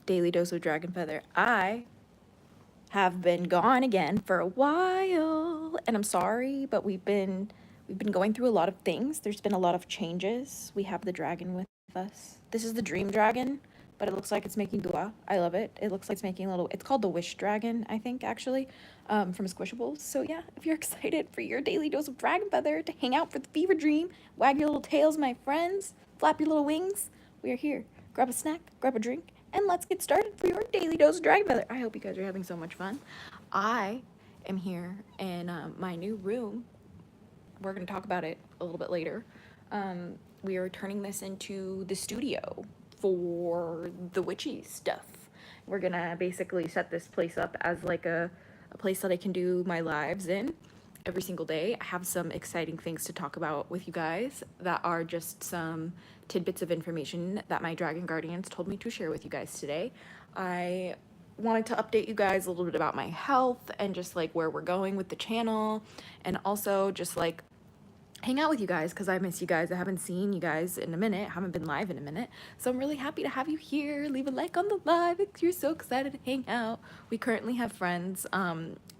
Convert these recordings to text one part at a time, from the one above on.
Daily Dose of Dragon Feather. I have been gone again for a while, and I'm sorry, but we've been going through a lot of things. There's been a lot of changes. We have the dragon with us. This is the dream dragon, but it looks like it's making dua. I love it. It looks like it's making a little. It's called the wish dragon, I think, actually, from Squishables. So yeah, if you're excited for your daily dose of dragon feather to hang out for the fever dream, wag your little tails, my friends, flap your little wings, we are here. Grab a snack, grab a drink, and let's get started for your daily dose of dragon feather. I hope you guys are having so much fun. I am here in my new room. We're going to talk about it a little bit later. We are turning this into the studio for the witchy stuff. We're going to basically set this place up as like a place that I can do my lives in every single day. I have some exciting things to talk about with you guys that are just some tidbits of information that my dragon guardians told me to share with you guys today. I wanted to update you guys a little bit about my health and just like where we're going with the channel, and also just like hang out with you guys because I miss you guys. I haven't seen you guys in a minute, haven't been live in a minute. So I'm really happy to have you here. Leave a like on the live if you're so excited to hang out. We currently have friends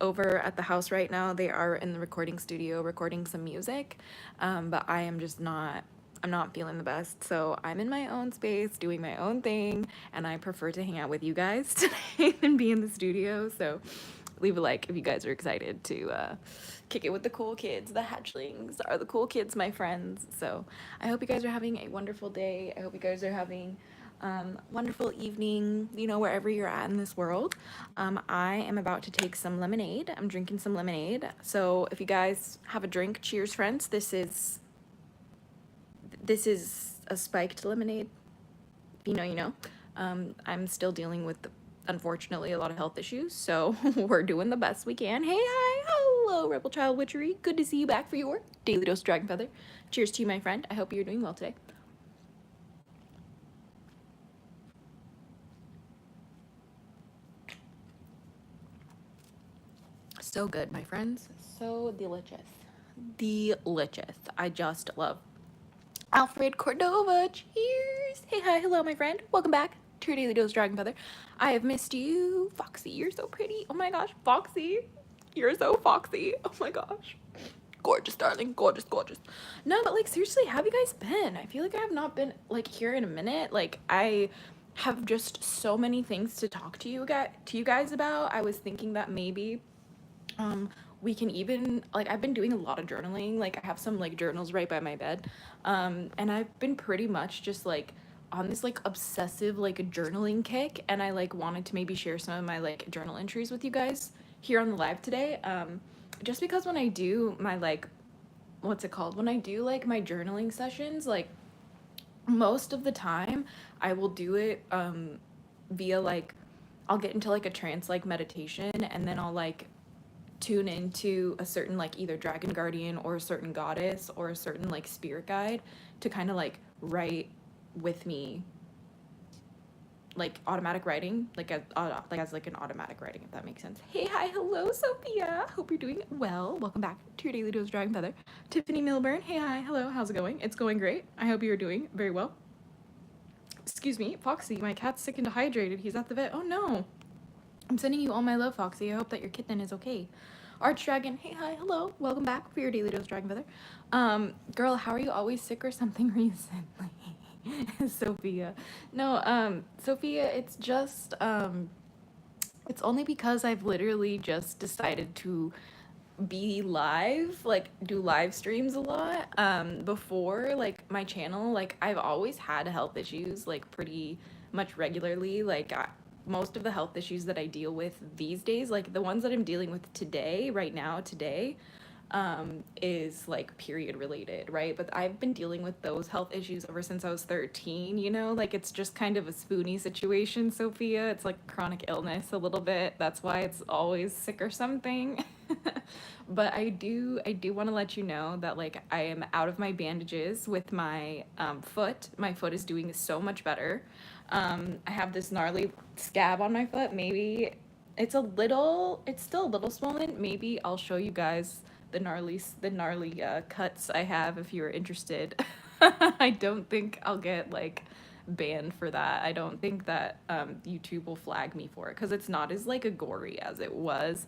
over at the house right now. They are in the recording studio recording some music, but I am just not. I'm not feeling the best, so I'm in my own space doing my own thing, and I prefer to hang out with you guys today than be in the studio. So leave a like if you guys are excited to kick it with the cool kids. The hatchlings are the cool kids, my friends. So I hope you guys are having a wonderful day. I hope you guys are having wonderful evening, you know, wherever you're at in this world. I am about to take some lemonade. I'm drinking some lemonade. So if you guys have a drink, cheers, friends. This is a spiked lemonade. If you know, you know. I'm still dealing with, unfortunately, a lot of health issues, so we're doing the best we can. Hey, hi, hello, Rebel Child Witchery. Good to see you back for your Daily Dose of Dragon Feather. Cheers to you, my friend. I hope you're doing well today. So good, my friends. So delicious. Delicious. I just love Alfred Cordova. Cheers. Hey, hi, hello, my friend. Welcome back to your Daily Dose of Dragon Feather. I have missed you. Foxy, you're so pretty. Oh my gosh, Foxy. You're so foxy. Oh my gosh. Gorgeous, darling. Gorgeous, gorgeous. No, but like seriously, how have you guys been? I feel like I have not been like here in a minute. Like I have just so many things to talk to you guys about. I was thinking that maybe we can even like I've been doing a lot of journaling. Like I have some like journals right by my bed. And I've been pretty much just like on this like obsessive like journaling kick, and I like wanted to maybe share some of my like journal entries with you guys here on the live today. Just because when I do my like what's it called? When I do like my journaling sessions, like most of the time I will do it via like I'll get into like a trance like meditation, and then I'll like tune into a certain like either dragon guardian or a certain goddess or a certain like spirit guide to kind of like write with me, like automatic writing, like as like an automatic writing, if that makes sense. Hey, hi, hello, Sophia. Hope you're doing well. Welcome back to your Daily Dose of Dragon Feather. Tiffany Milburn. Hey, hi, hello. How's it going? It's going great. I hope you're doing very well. Excuse me, Foxy. My cat's sick and dehydrated. He's at the vet. Oh no. I'm sending you all my love, Foxy. I hope that your kitten is okay. Arch Dragon, hey, hi, hello. Welcome back for your Daily Dose of Dragon Feather. Girl, how are you always sick or something recently? Sophia. No, Sophia, it's just, it's only because I've literally just decided to be live, like do live streams a lot. Before, like my channel, like I've always had health issues, like pretty much regularly. Like most of the health issues that I deal with these days, like the ones that I'm dealing with today, right now, today, is like period related, right? But I've been dealing with those health issues ever since I was 13, you know? Like it's just kind of a spoony situation, Sophia. It's like chronic illness a little bit. That's why it's always sick or something. But I do want to let you know that like I am out of my bandages with my foot. My foot is doing so much better. I have this gnarly scab on my foot. Maybe it's still a little swollen. Maybe I'll show you guys the gnarly cuts I have if you're interested. I don't think I'll get like banned for that. I don't think that YouTube will flag me for it because it's not as like a gory as it was.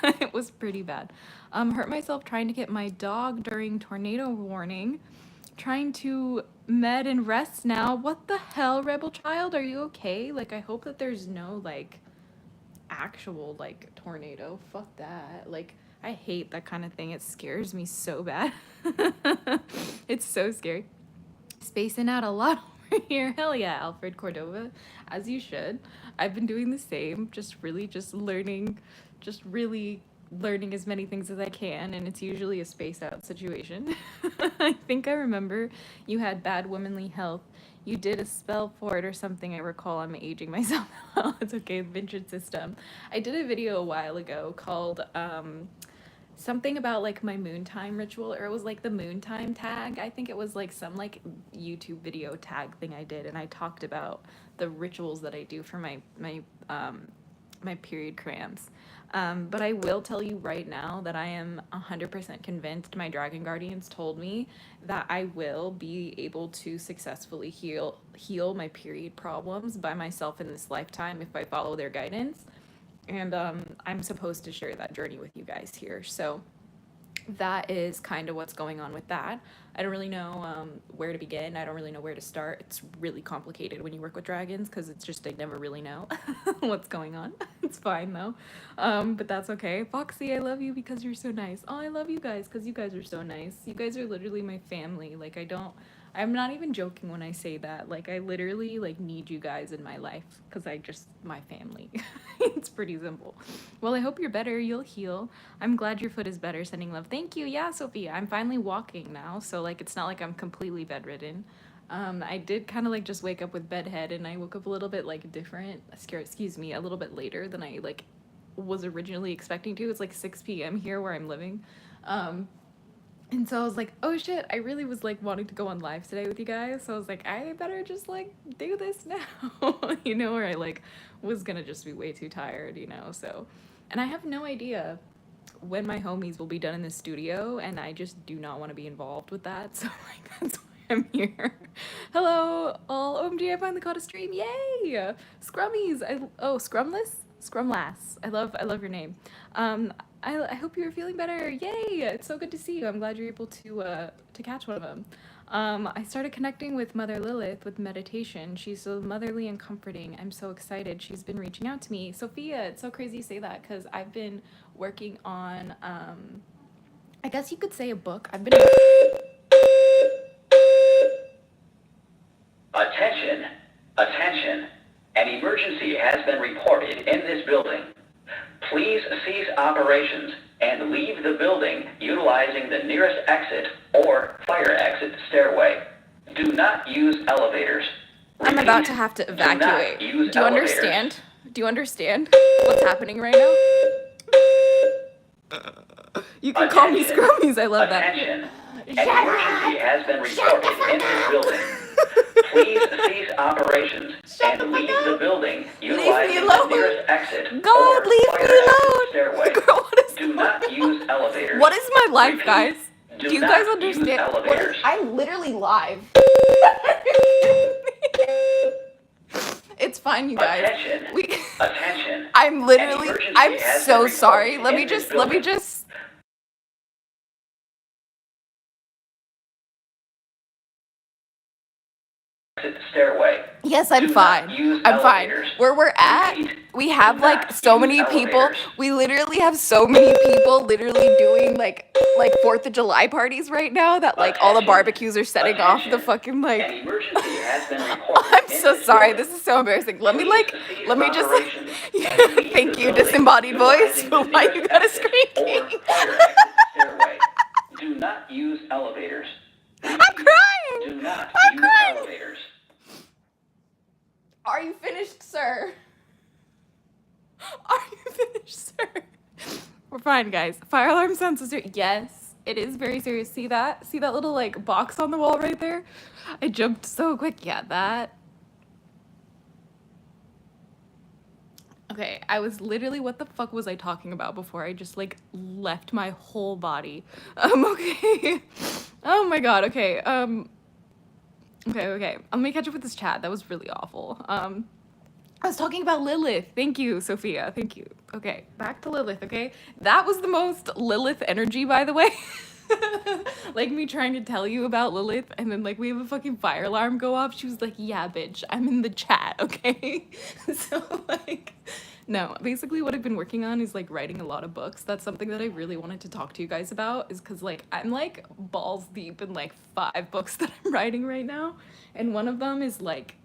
It was pretty bad. Hurt myself trying to get my dog during tornado warning. Trying to med and rest now. What the hell, rebel child? Are you okay? Like, I hope that there's no like actual like tornado. Fuck that. Like, I hate that kind of thing. It scares me so bad. It's so scary. Spacing out a lot over here. Hell yeah, Alfred Cordova, as you should. I've been doing the same, just really learning as many things as I can, and it's usually a space out situation. I think I remember you had bad womanly health. You did a spell for it or something. I recall. I'm aging myself. It's okay, vintage system. I did a video a while ago called something about like my moon time ritual, or it was like the moon time tag. I think it was like some like YouTube video tag thing I did, and I talked about the rituals that I do for my period cramps. But I will tell you right now that I am 100% convinced. My dragon guardians told me that I will be able to successfully heal my period problems by myself in this lifetime if I follow their guidance. And I'm supposed to share that journey with you guys here. So that is kind of what's going on with that. I don't really know where to begin. I don't really know where to start. It's really complicated when you work with dragons because it's just I never really know what's going on. It's fine though, but that's okay. Foxy, I love you because you're so nice. Oh, I love you guys because you guys are so nice. You guys are literally my family. Like I'm not even joking when I say that. Like, I literally like need you guys in my life because my family. It's pretty simple. Well, I hope you're better. You'll heal. I'm glad your foot is better. Sending love. Thank you. Yeah, Sophia. I'm finally walking now. So like, it's not like I'm completely bedridden. I did kind of like just wake up with bedhead, and I woke up a little bit like different, a little bit later than I like was originally expecting to. It's like 6 p.m. here where I'm living. And so I was like, oh shit, I really was like wanting to go on live today with you guys. So I was like, I better just like do this now, you know, or I like was gonna just be way too tired, you know, so. And I have no idea when my homies will be done in the studio, and I just do not want to be involved with that. So like, that's why I'm here. Hello, all. OMG, I finally caught a stream. Yay! Scrummies. Scrumless? Scrumlass. I love your name. I hope you're feeling better. Yay! It's so good to see you. I'm glad you're able to catch one of them. I started connecting with Mother Lilith with meditation. She's so motherly and comforting. I'm so excited. She's been reaching out to me. Sophia, it's so crazy you say that because I've been working on, I guess you could say a book. Attention, attention. An emergency has been reported in this building. Please cease operations and leave the building utilizing the nearest exit or fire exit stairway. Do not use elevators. I'm about to have to evacuate. Do not use Do you elevators. understand? Do you understand what's happening right now? You can call me Scrummies. I love that. Attention. An emergency has been reported in this building. Please cease operations and leave the building utilizing the nearest exit God, or leave fire me exit alone. stairway. Girl, what is Do not use elevators. What is my life, Repeat, guys? Do you guys not use understand? elevators. I'm literally live. It's fine, you guys. Attention. Attention. I'm literally. An emergency I'm has so been sorry. reported Let me in this just. exit stairway. Yes, I'm Do fine. not use I'm fine. elevators. Where we're at, Repeat, we have do like not so use many people. elevators. We literally have so many people literally doing like 4th of July parties right now that like all the Attention. barbecues are setting off the Attention. fucking like. An emergency has been reported I'm in so this sorry. building. This is so embarrassing. Let me Please just. cease operations and leave Thank the you, building disembodied voice. utilizing the Why you nearest gotta exit scream? or fire exit stairway. Do not use elevators. I'm Repeat, crying. Do not I'm use crying. elevators. Are you finished, sir? Are you finished, sir? We're fine, guys. Fire alarm sounds so serious. Yes, it is very serious. See that? See that little like box on the wall right there? I jumped so quick. Yeah, that. Okay, I was literally, what the fuck was I talking about before I just like left my whole body? Okay. Oh my god, okay. Okay. Let me catch up with this chat. That was really awful. I was talking about Lilith. Thank you, Sophia. Thank you. Okay, back to Lilith, okay? That was the most Lilith energy, by the way. Like me trying to tell you about Lilith, and then like we have a fucking fire alarm go off. She was like, yeah, bitch, I'm in the chat, okay? So like, no, basically what I've been working on is like writing a lot of books. That's something that I really wanted to talk to you guys about, is because like I'm like balls deep in like 5 books that I'm writing right now. And one of them is like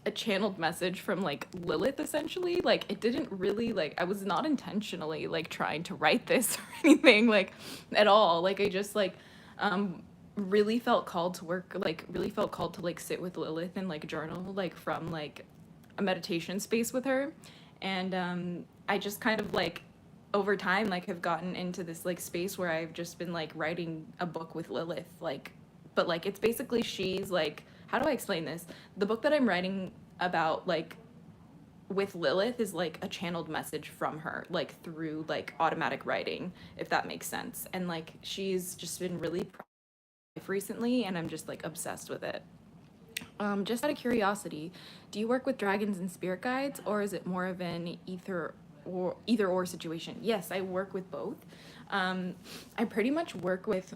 a channeled message from like Lilith, essentially. Like it didn't really, like, I was not intentionally like trying to write this or anything like at all. Like I just like really felt called to work, like really felt called to like sit with Lilith and like journal like from like a meditation space with her. And I just kind of like over time like have gotten into this like space where I've just been like writing a book with Lilith, like, but like it's basically, she's like, how do I explain this? The book that I'm writing about like with Lilith is like a channeled message from her, like through like automatic writing, if that makes sense. And like she's just been really recently, and I'm just like obsessed with it. Just out of curiosity, do you work with dragons and spirit guides, or is it more of an either or situation? Yes, I work with both. I pretty much work with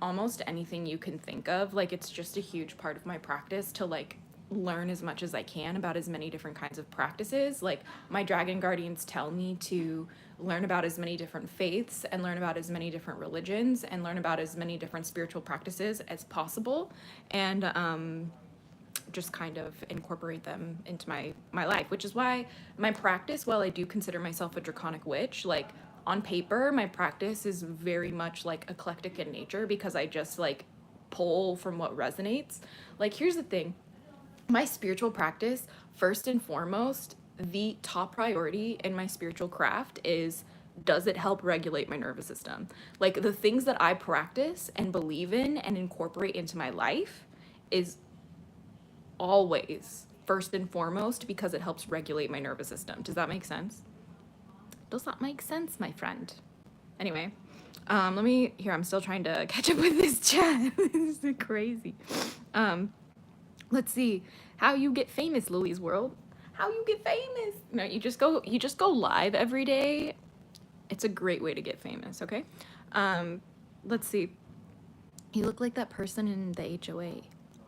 almost anything you can think of. Like it's just a huge part of my practice to like learn as much as I can about as many different kinds of practices. Like my dragon guardians tell me to learn about as many different faiths and learn about as many different religions and learn about as many different spiritual practices as possible. And just kind of incorporate them into my life, which is why my practice, while I do consider myself a draconic witch, like on paper my practice is very much like eclectic in nature, because I just like pull from what resonates. Like here's the thing, my spiritual practice, first and foremost, the top priority in my spiritual craft is, does it help regulate my nervous system? Like the things that I practice and believe in and incorporate into my life is always first and foremost because it helps regulate my nervous system. Does that make sense? Does that make sense, my friend? Anyway, let me, here, I'm still trying to catch up with this chat. This is crazy. Let's see. How you get famous, Lily's World. How you get famous? No, you just go live every day. It's a great way to get famous, okay? Let's see. You look like that person in the HOA.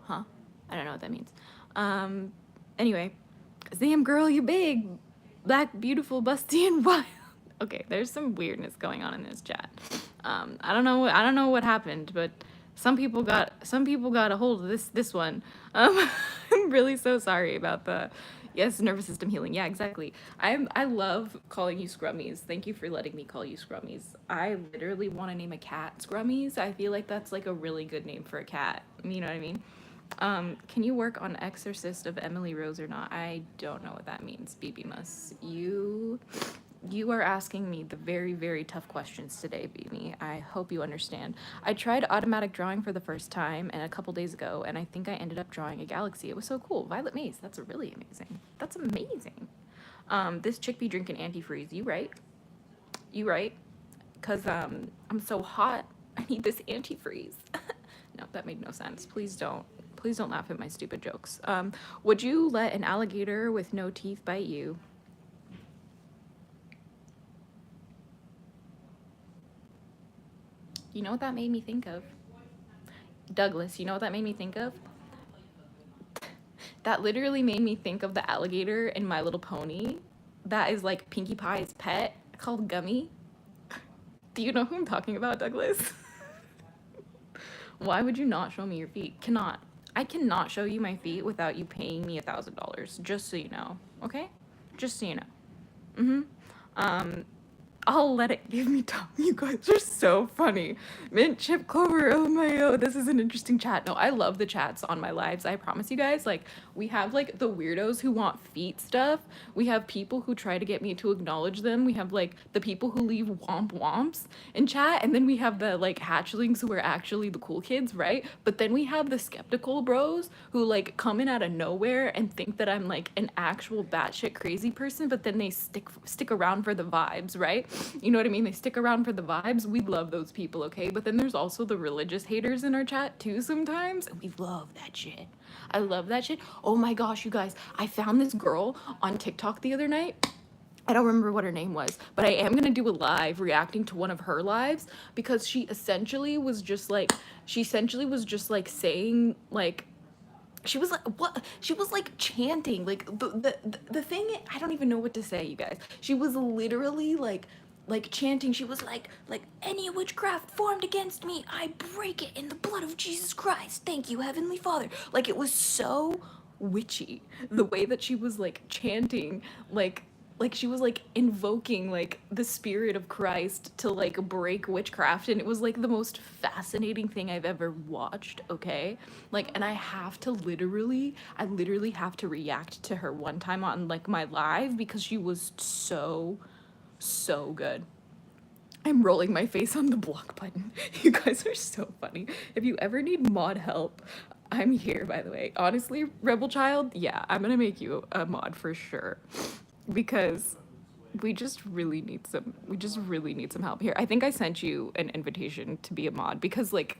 Huh? I don't know what that means. Anyway, damn girl, you big, black, beautiful, busty, and wild. Okay, there's some weirdness going on in this chat. I don't know what happened, but some people got a hold of this one. I'm really so sorry about the, yes, nervous system healing. Yeah, exactly. I love calling you Scrummies. Thank you for letting me call you Scrummies. I literally want to name a cat Scrummies. I feel like that's like a really good name for a cat. You know what I mean? Can you work on Exorcist of Emily Rose or not? I don't know what that means, BB Mus. You are asking me the very, very tough questions today, BB. I hope you understand. I tried automatic drawing for the first time and a couple days ago, and I think I ended up drawing a galaxy. It was so cool. Violet Maze, that's really amazing. That's amazing. This chick be drinking antifreeze. You right? You right? Because I'm so hot. I need this antifreeze. No, that made no sense. Please don't laugh at my stupid jokes. Would you let an alligator with no teeth bite you? You know what that made me think of? Douglas, you know what that made me think of? That literally made me think of the alligator in My Little Pony. That is like Pinkie Pie's pet called Gummy. Do you know who I'm talking about, Douglas? Why would you not show me your feet? I cannot show you my feet without you paying me $1,000, just so you know, okay? Just so you know. I'll let it give me time. You guys are so funny. Mint chip clover, oh my god, this is an interesting chat. No, I love the chats on my lives. I promise you guys, like, we have like the weirdos who want feet stuff. We have people who try to get me to acknowledge them. We have like the people who leave womp womps in chat. And then we have the like hatchlings who are actually the cool kids, right? But then we have the skeptical bros who like come in out of nowhere and think that I'm like an actual batshit crazy person, but then they stick around for the vibes, right? You know what I mean? They stick around for the vibes. We love those people, okay? But then there's also the religious haters in our chat too sometimes. And we love that shit. I love that shit. Oh my gosh, you guys. I found this girl on TikTok the other night. I don't remember what her name was, but I am gonna do a live reacting to one of her lives because she essentially was just like saying like she was like what she was like chanting like the thing. I don't even know what to say, you guys. She was literally like chanting. She was like any witchcraft formed against me, I break it in the blood of Jesus Christ. Thank you, Heavenly Father. Like it was so witchy the way that she was like chanting, like she was like invoking like the spirit of Christ to like break witchcraft, and it was like the most fascinating thing I've ever watched, okay? Like, and I literally have to react to her one time on like my live because she was so good. I'm rolling my face on the block button. You guys are so funny. If you ever need mod help, I'm here, by the way. Honestly, Rebel Child, yeah, I'm gonna make you a mod for sure. Because we just really need some help here. I think I sent you an invitation to be a mod because like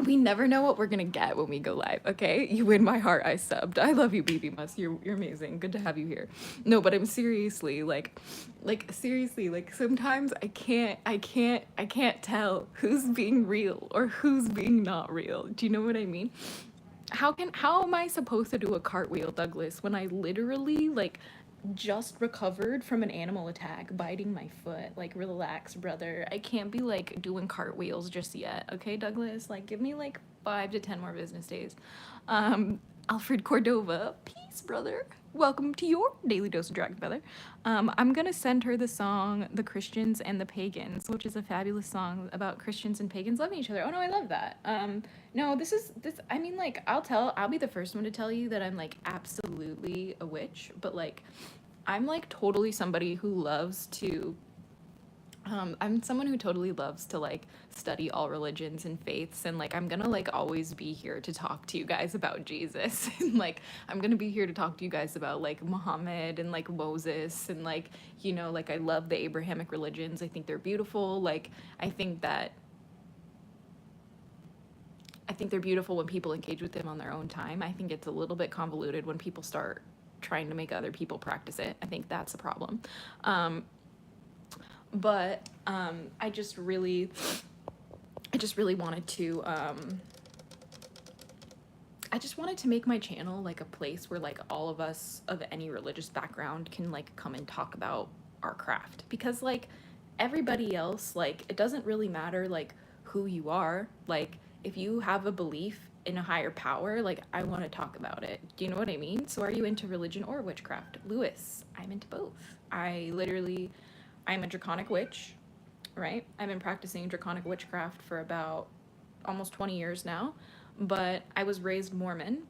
we never know what we're gonna get when we go live, okay? You win my heart, I subbed. I love you, BB Mus. You're amazing. Good to have you here. No, but I'm seriously like seriously, like sometimes I can't tell who's being real or who's being not real. Do you know what I mean? How am I supposed to do a cartwheel, Douglas, when I literally like just recovered from an animal attack biting my foot? Like, relax, brother. I can't be like doing cartwheels just yet, okay, Douglas? Like, give me like 5 to 10 more business days. Alfred Cordova, peace, brother. Welcome to your daily dose of Dragon Feather. I'm gonna send her the song "The Christians and the Pagans," which is a fabulous song about Christians and pagans loving each other. Oh no, I love that. No, this. I mean, like, I'll be the first one to tell you that I'm like absolutely a witch, but like, I'm like totally somebody who loves to I'm someone who totally loves to like study all religions and faiths, and like I'm gonna like always be here to talk to you guys about Jesus and like I'm gonna be here to talk to you guys about like Muhammad and like Moses and like, you know, like I love the Abrahamic religions. I think they're beautiful. Like I think they're beautiful when people engage with them on their own time. I think it's a little bit convoluted when people start trying to make other people practice it. I think that's the problem. But I just really wanted to I just wanted to make my channel like a place where like all of us of any religious background can like come and talk about our craft, because like everybody else, like it doesn't really matter like who you are. Like if you have a belief in a higher power, like I want to talk about it. Do you know what I mean? So are you into religion or witchcraft? Lewis, I'm into both. I'm a draconic witch, right? I've been practicing draconic witchcraft for about almost 20 years now, but I was raised Mormon.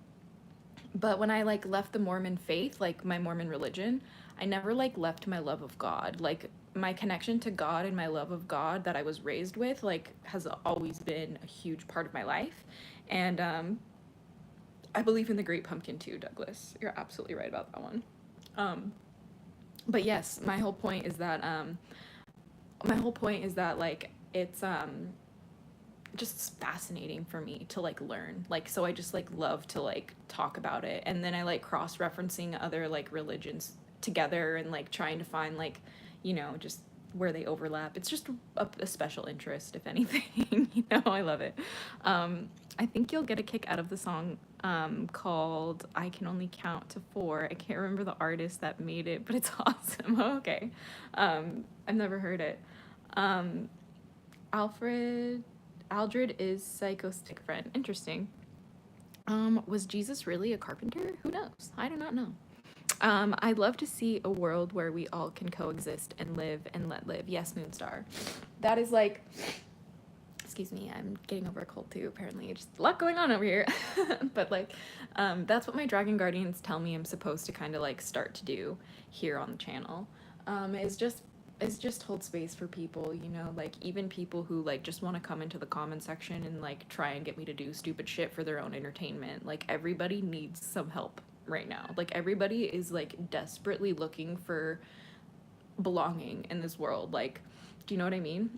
But when I like left the Mormon faith, like my Mormon religion, I never like left my love of God. Like my connection to God and my love of God that I was raised with like has always been a huge part of my life. And I believe in the Great Pumpkin too, Douglas. You're absolutely right about that one. But yes, my whole point is that like it's just fascinating for me to like learn. Like so I just like love to like talk about it, and then I like cross-referencing other like religions together and like trying to find like, you know, just where they overlap. It's just a special interest, if anything. You know, I love it. I think you'll get a kick out of the song called "I Can Only Count to 4." I can't remember the artist that made it, but it's awesome. Okay. I've never heard it. Aldred is Psycho Stick Friend. Interesting. Was Jesus really a carpenter? Who knows? I do not know. I'd love to see a world where we all can coexist and live and let live. Yes, Moonstar. That is like, excuse me, I'm getting over a cold too, apparently. Just a lot going on over here. But like, that's what my Dragon Guardians tell me I'm supposed to kind of like start to do here on the channel. Is just hold space for people, you know, like even people who like just want to come into the comment section and like try and get me to do stupid shit for their own entertainment. Like everybody needs some help right now. Like everybody is like desperately looking for belonging in this world. Like, do you know what I mean?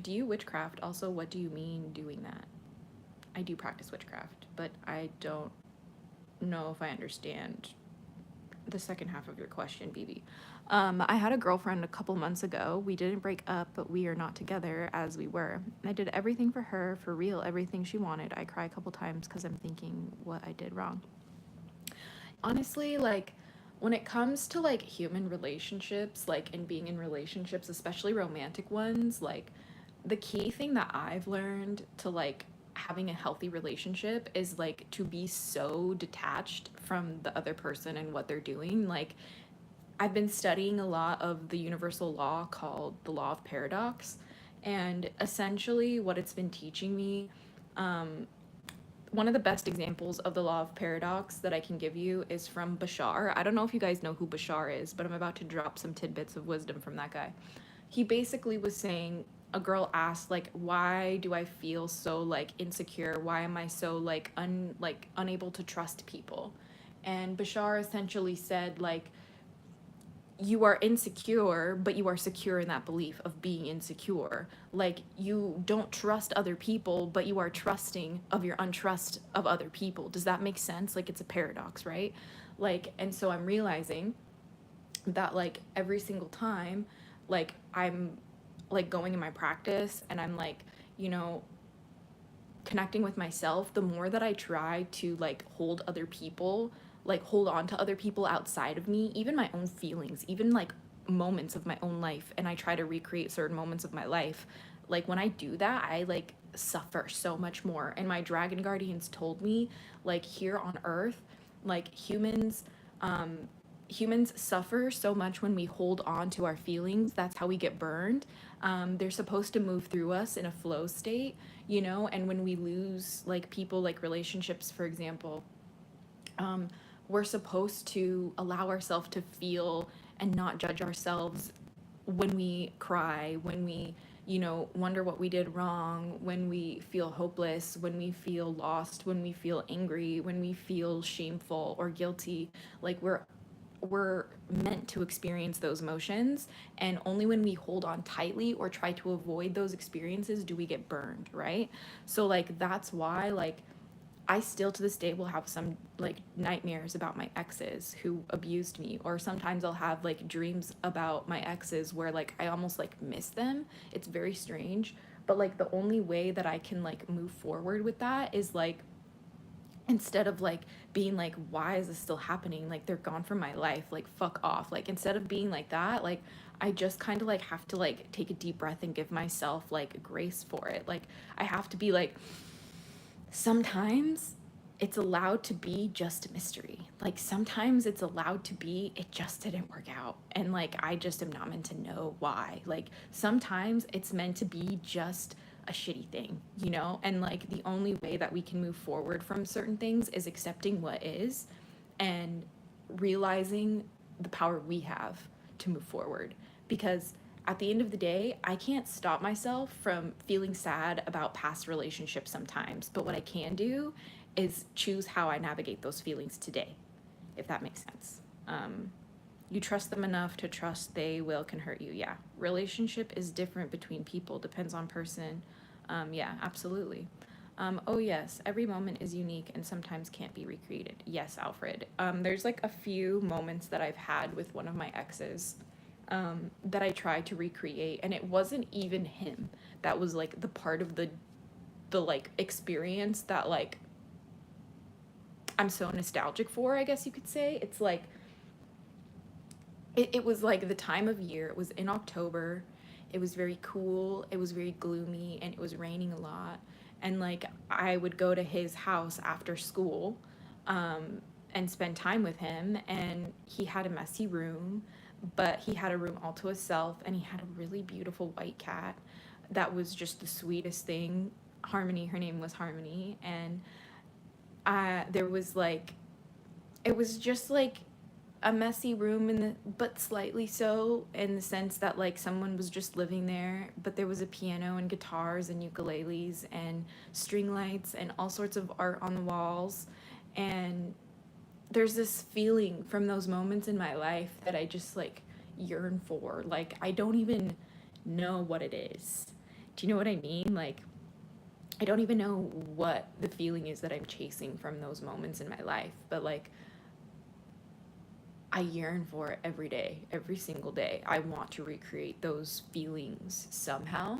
Do you witchcraft? Also, what do you mean doing that? I do practice witchcraft, but I don't know if I understand the second half of your question, BB. I had a girlfriend a couple months ago. We didn't break up, but we are not together as we were. I did everything for her, for real, everything she wanted. I cry a couple times because I'm thinking what I did wrong. Honestly, like, when it comes to like human relationships, like, and being in relationships, especially romantic ones, like, the key thing that I've learned to like having a healthy relationship is like to be so detached from the other person and what they're doing. Like, I've been studying a lot of the universal law called the law of paradox, and essentially what it's been teaching me, one of the best examples of the law of paradox that I can give you is from Bashar. I don't know if you guys know who Bashar is, but I'm about to drop some tidbits of wisdom from that guy. He basically was saying, a girl asked, like, why do I feel so like insecure? Why am I so like unable to trust people? And Bashar essentially said, like, you are insecure, but you are secure in that belief of being insecure. Like, you don't trust other people, but you are trusting of your untrust of other people. Does that make sense? Like, it's a paradox, right? Like, and so I'm realizing that, like, every single time, like, I'm like going in my practice and I'm like, you know, connecting with myself, the more that I try to like hold other people, like hold on to other people outside of me, even my own feelings, even like moments of my own life, and I try to recreate certain moments of my life. Like, when I do that, I like suffer so much more. And my dragon guardians told me, like, here on earth, like, humans suffer so much when we hold on to our feelings. That's how we get burned. They're supposed to move through us in a flow state, you know, and when we lose like people, like relationships, for example, we're supposed to allow ourselves to feel and not judge ourselves when we cry, when we, you know, wonder what we did wrong, when we feel hopeless, when we feel lost, when we feel angry, when we feel shameful or guilty. Like, we're meant to experience those emotions, and only when we hold on tightly or try to avoid those experiences do we get burned, right? So like, that's why, like, I still to this day will have some like nightmares about my exes who abused me, or sometimes I'll have like dreams about my exes where like I almost like miss them. It's very strange, but like the only way that I can like move forward with that is like, instead of like being like, why is this still happening, like they're gone from my life, like fuck off, like instead of being like that, like I just kind of like have to like take a deep breath and give myself like grace for it. Like, I have to be like, sometimes it's allowed to be just a mystery. Like, sometimes it's allowed to be, it just didn't work out, and like I just am not meant to know why. Like, sometimes it's meant to be just a shitty thing, you know? And like, the only way that we can move forward from certain things is accepting what is and realizing the power we have to move forward. Because at the end of the day, I can't stop myself from feeling sad about past relationships sometimes, but what I can do is choose how I navigate those feelings today, if that makes sense. You trust them enough to trust they will can hurt you. Yeah, relationship is different between people, depends on person. Yeah, absolutely. Oh yes, every moment is unique and sometimes can't be recreated. Yes, Alfred. There's like a few moments that I've had with one of my exes, that I tried to recreate, and it wasn't even him. That was like the part of the like experience that like I'm so nostalgic for, I guess you could say. It's like, it was like the time of year. It was in October. It was very cool. It was very gloomy, and it was raining a lot. And like, I would go to his house after school, and spend time with him. And he had a messy room, but he had a room all to himself, and he had a really beautiful white cat that was just the sweetest thing. Harmony, her name was Harmony. And there was like, it was just like a messy room but slightly so, in the sense that like someone was just living there, but there was a piano and guitars and ukuleles and string lights and all sorts of art on the walls. And there's this feeling from those moments in my life that I just like, yearn for. Like, I don't even know what it is. Do you know what I mean? Like, I don't even know what the feeling is that I'm chasing from those moments in my life, but like, I yearn for it every day, every single day. I want to recreate those feelings somehow.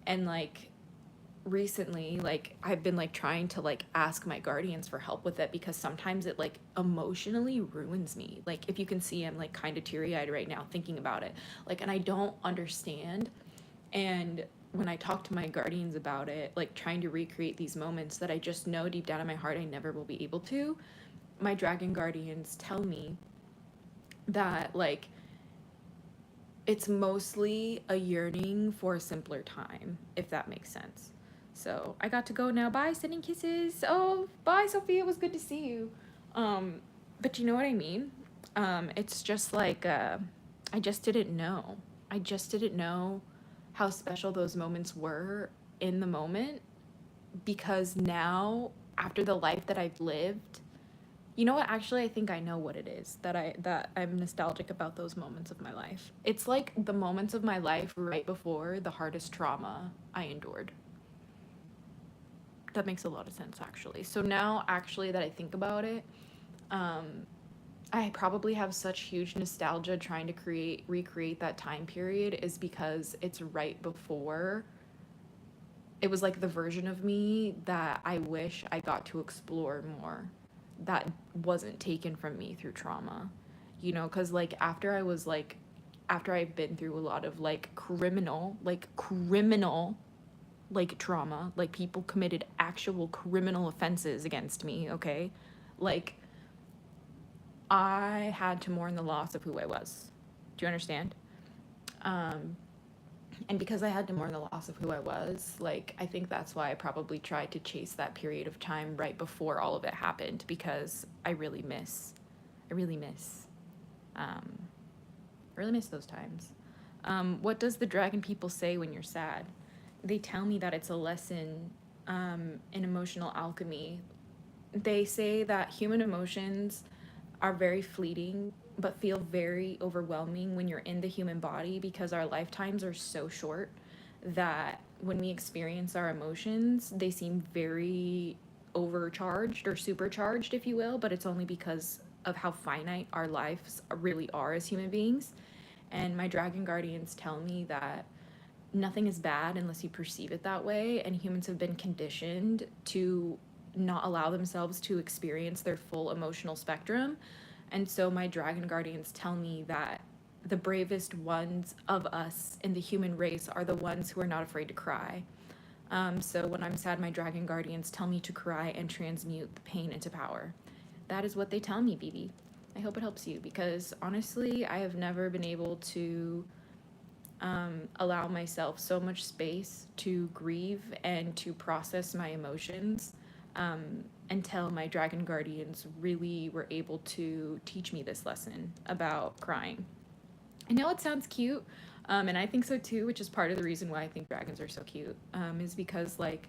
And like, recently, like, I've been like trying to like ask my guardians for help with it, because sometimes it like emotionally ruins me. Like, if you can see, I'm like kind of teary-eyed right now thinking about it. Like, and I don't understand. And when I talk to my guardians about it, like trying to recreate these moments that I just know deep down in my heart I never will be able to, my dragon guardians tell me that like it's mostly a yearning for a simpler time, if that makes sense. So I got to go now. Bye, sending kisses. Oh, bye, Sophia. It was good to see you. But you know what I mean? It's just like I just didn't know. I just didn't know how special those moments were in the moment, because now, after the life that I've lived, you know what? Actually, I think I know what it is that I'm nostalgic about those moments of my life. It's like the moments of my life right before the hardest trauma I endured. That makes a lot of sense, actually. So now, actually, that I think about it, I probably have such huge nostalgia trying to recreate that time period, is because it's right before. It was like the version of me that I wish I got to explore more, that wasn't taken from me through trauma. You know, because like after I've been through a lot of like criminal like trauma, like people committed actual criminal offenses against me, okay? Like, I had to mourn the loss of who I was. Do you understand? Um, and because I had to mourn the loss of who I was, like, I think that's why I probably tried to chase that period of time right before all of it happened, because I really miss, I really miss, um, I really miss those times. What does the dragon people say when you're sad? They tell me that it's a lesson in emotional alchemy. They say that human emotions are very fleeting but feel very overwhelming when you're in the human body, because our lifetimes are so short that when we experience our emotions, they seem very overcharged or supercharged, if you will, but it's only because of how finite our lives really are as human beings. And my dragon guardians tell me that nothing is bad unless you perceive it that way, and humans have been conditioned to not allow themselves to experience their full emotional spectrum. And so my dragon guardians tell me that the bravest ones of us in the human race are the ones who are not afraid to cry. So when I'm sad, my dragon guardians tell me to cry and transmute the pain into power. That is what they tell me, BB. I hope it helps you, because honestly, I have never been able to allow myself so much space to grieve and to process my emotions, until my dragon guardians really were able to teach me this lesson about crying. I know it sounds cute, and I think so too, which is part of the reason why I think dragons are so cute, is because like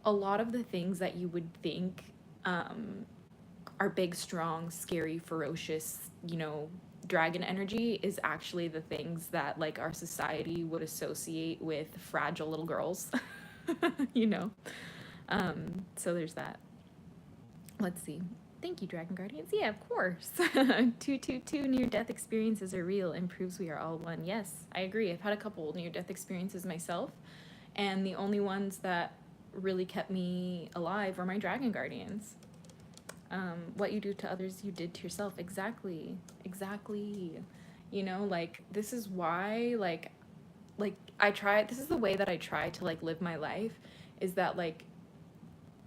a lot of the things that you would think are big, strong, scary, ferocious, you know, dragon energy is actually the things that like our society would associate with fragile little girls. you know. So there's that. Let's see. Thank you, Dragon Guardians. Yeah, of course. 222 near-death experiences are real and proves we are all one. Yes, I agree. I've had a couple near-death experiences myself, and the only ones that really kept me alive were my Dragon Guardians. What you do to others, you did to yourself. Exactly. Exactly. You know, like, this is why, like, this is the way that I try to, like, live my life, is that, like,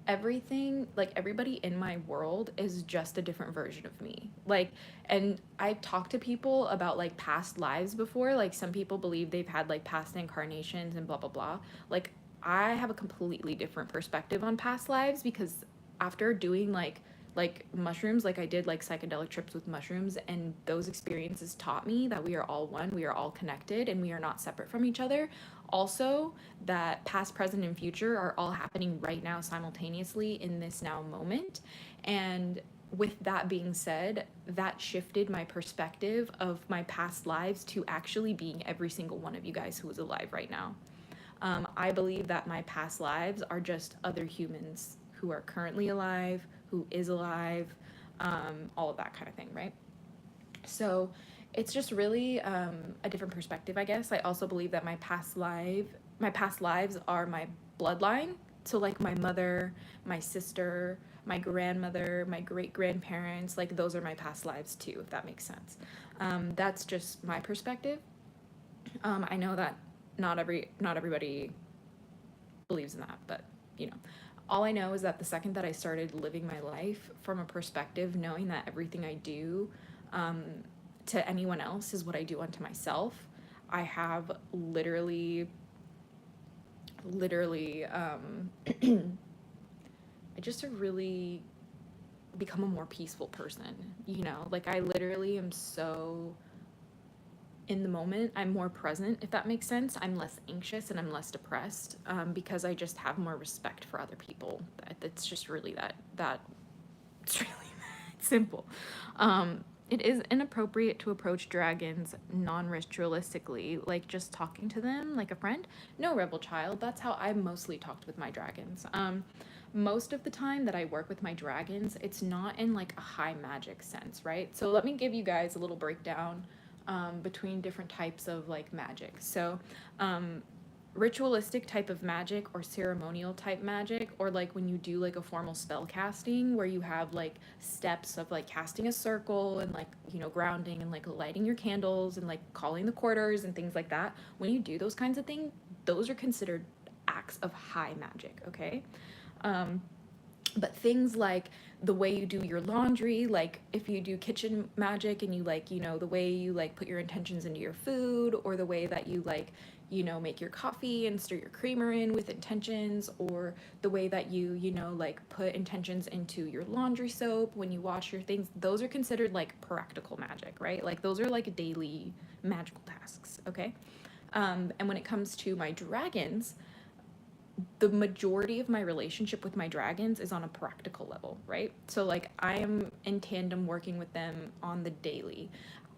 everything, like, everybody in my world is just a different version of me. Like, and I've talked to people about, like, past lives before. Like, some people believe they've had, like, past incarnations and blah, blah, blah. Like, I have a completely different perspective on past lives, because after doing, like mushrooms, like I did like psychedelic trips with mushrooms, and those experiences taught me that we are all one, we are all connected, and we are not separate from each other. Also, that past, present, and future are all happening right now simultaneously in this now moment. And with that being said, that shifted my perspective of my past lives to actually being every single one of you guys who is alive right now. I believe that my past lives are just other humans who are currently alive, who is alive, all of that kind of thing, right? So it's just really a different perspective, I guess. I also believe that my past lives are my bloodline. So like my mother, my sister, my grandmother, my great grandparents, like those are my past lives too, if that makes sense. That's just my perspective. I know that not everybody believes in that, but you know, all I know is that the second that I started living my life from a perspective, knowing that everything I do um, to anyone else is what I do unto myself, I have literally, I just have really become a more peaceful person. You know, like I literally am so in the moment. I'm more present, if that makes sense. I'm less anxious and I'm less depressed because I just have more respect for other people. It's just really that it's really that simple. It is inappropriate to approach dragons non-ritualistically, like just talking to them like a friend. No, rebel child, that's how I mostly talked with my dragons. Most of the time that I work with my dragons, it's not in like a high magic sense, right? So let me give you guys a little breakdown between different types of like magic. So ritualistic type of magic or ceremonial type magic, or like when you do like a formal spell casting where you have like steps of like casting a circle and like, you know, grounding and like lighting your candles and like calling the quarters and things like that. When you do those kinds of things, those are considered acts of high magic, okay? But things like the way you do your laundry, like if you do kitchen magic and you like, you know, the way you like put your intentions into your food, or the way that you like, you know, make your coffee and stir your creamer in with intentions, or the way that you know, like put intentions into your laundry soap when you wash your things, those are considered like practical magic, right? Like those are like daily magical tasks, okay? And when it comes to my dragons, the majority of my relationship with my dragons is on a practical level, right? So like I am in tandem working with them on the daily.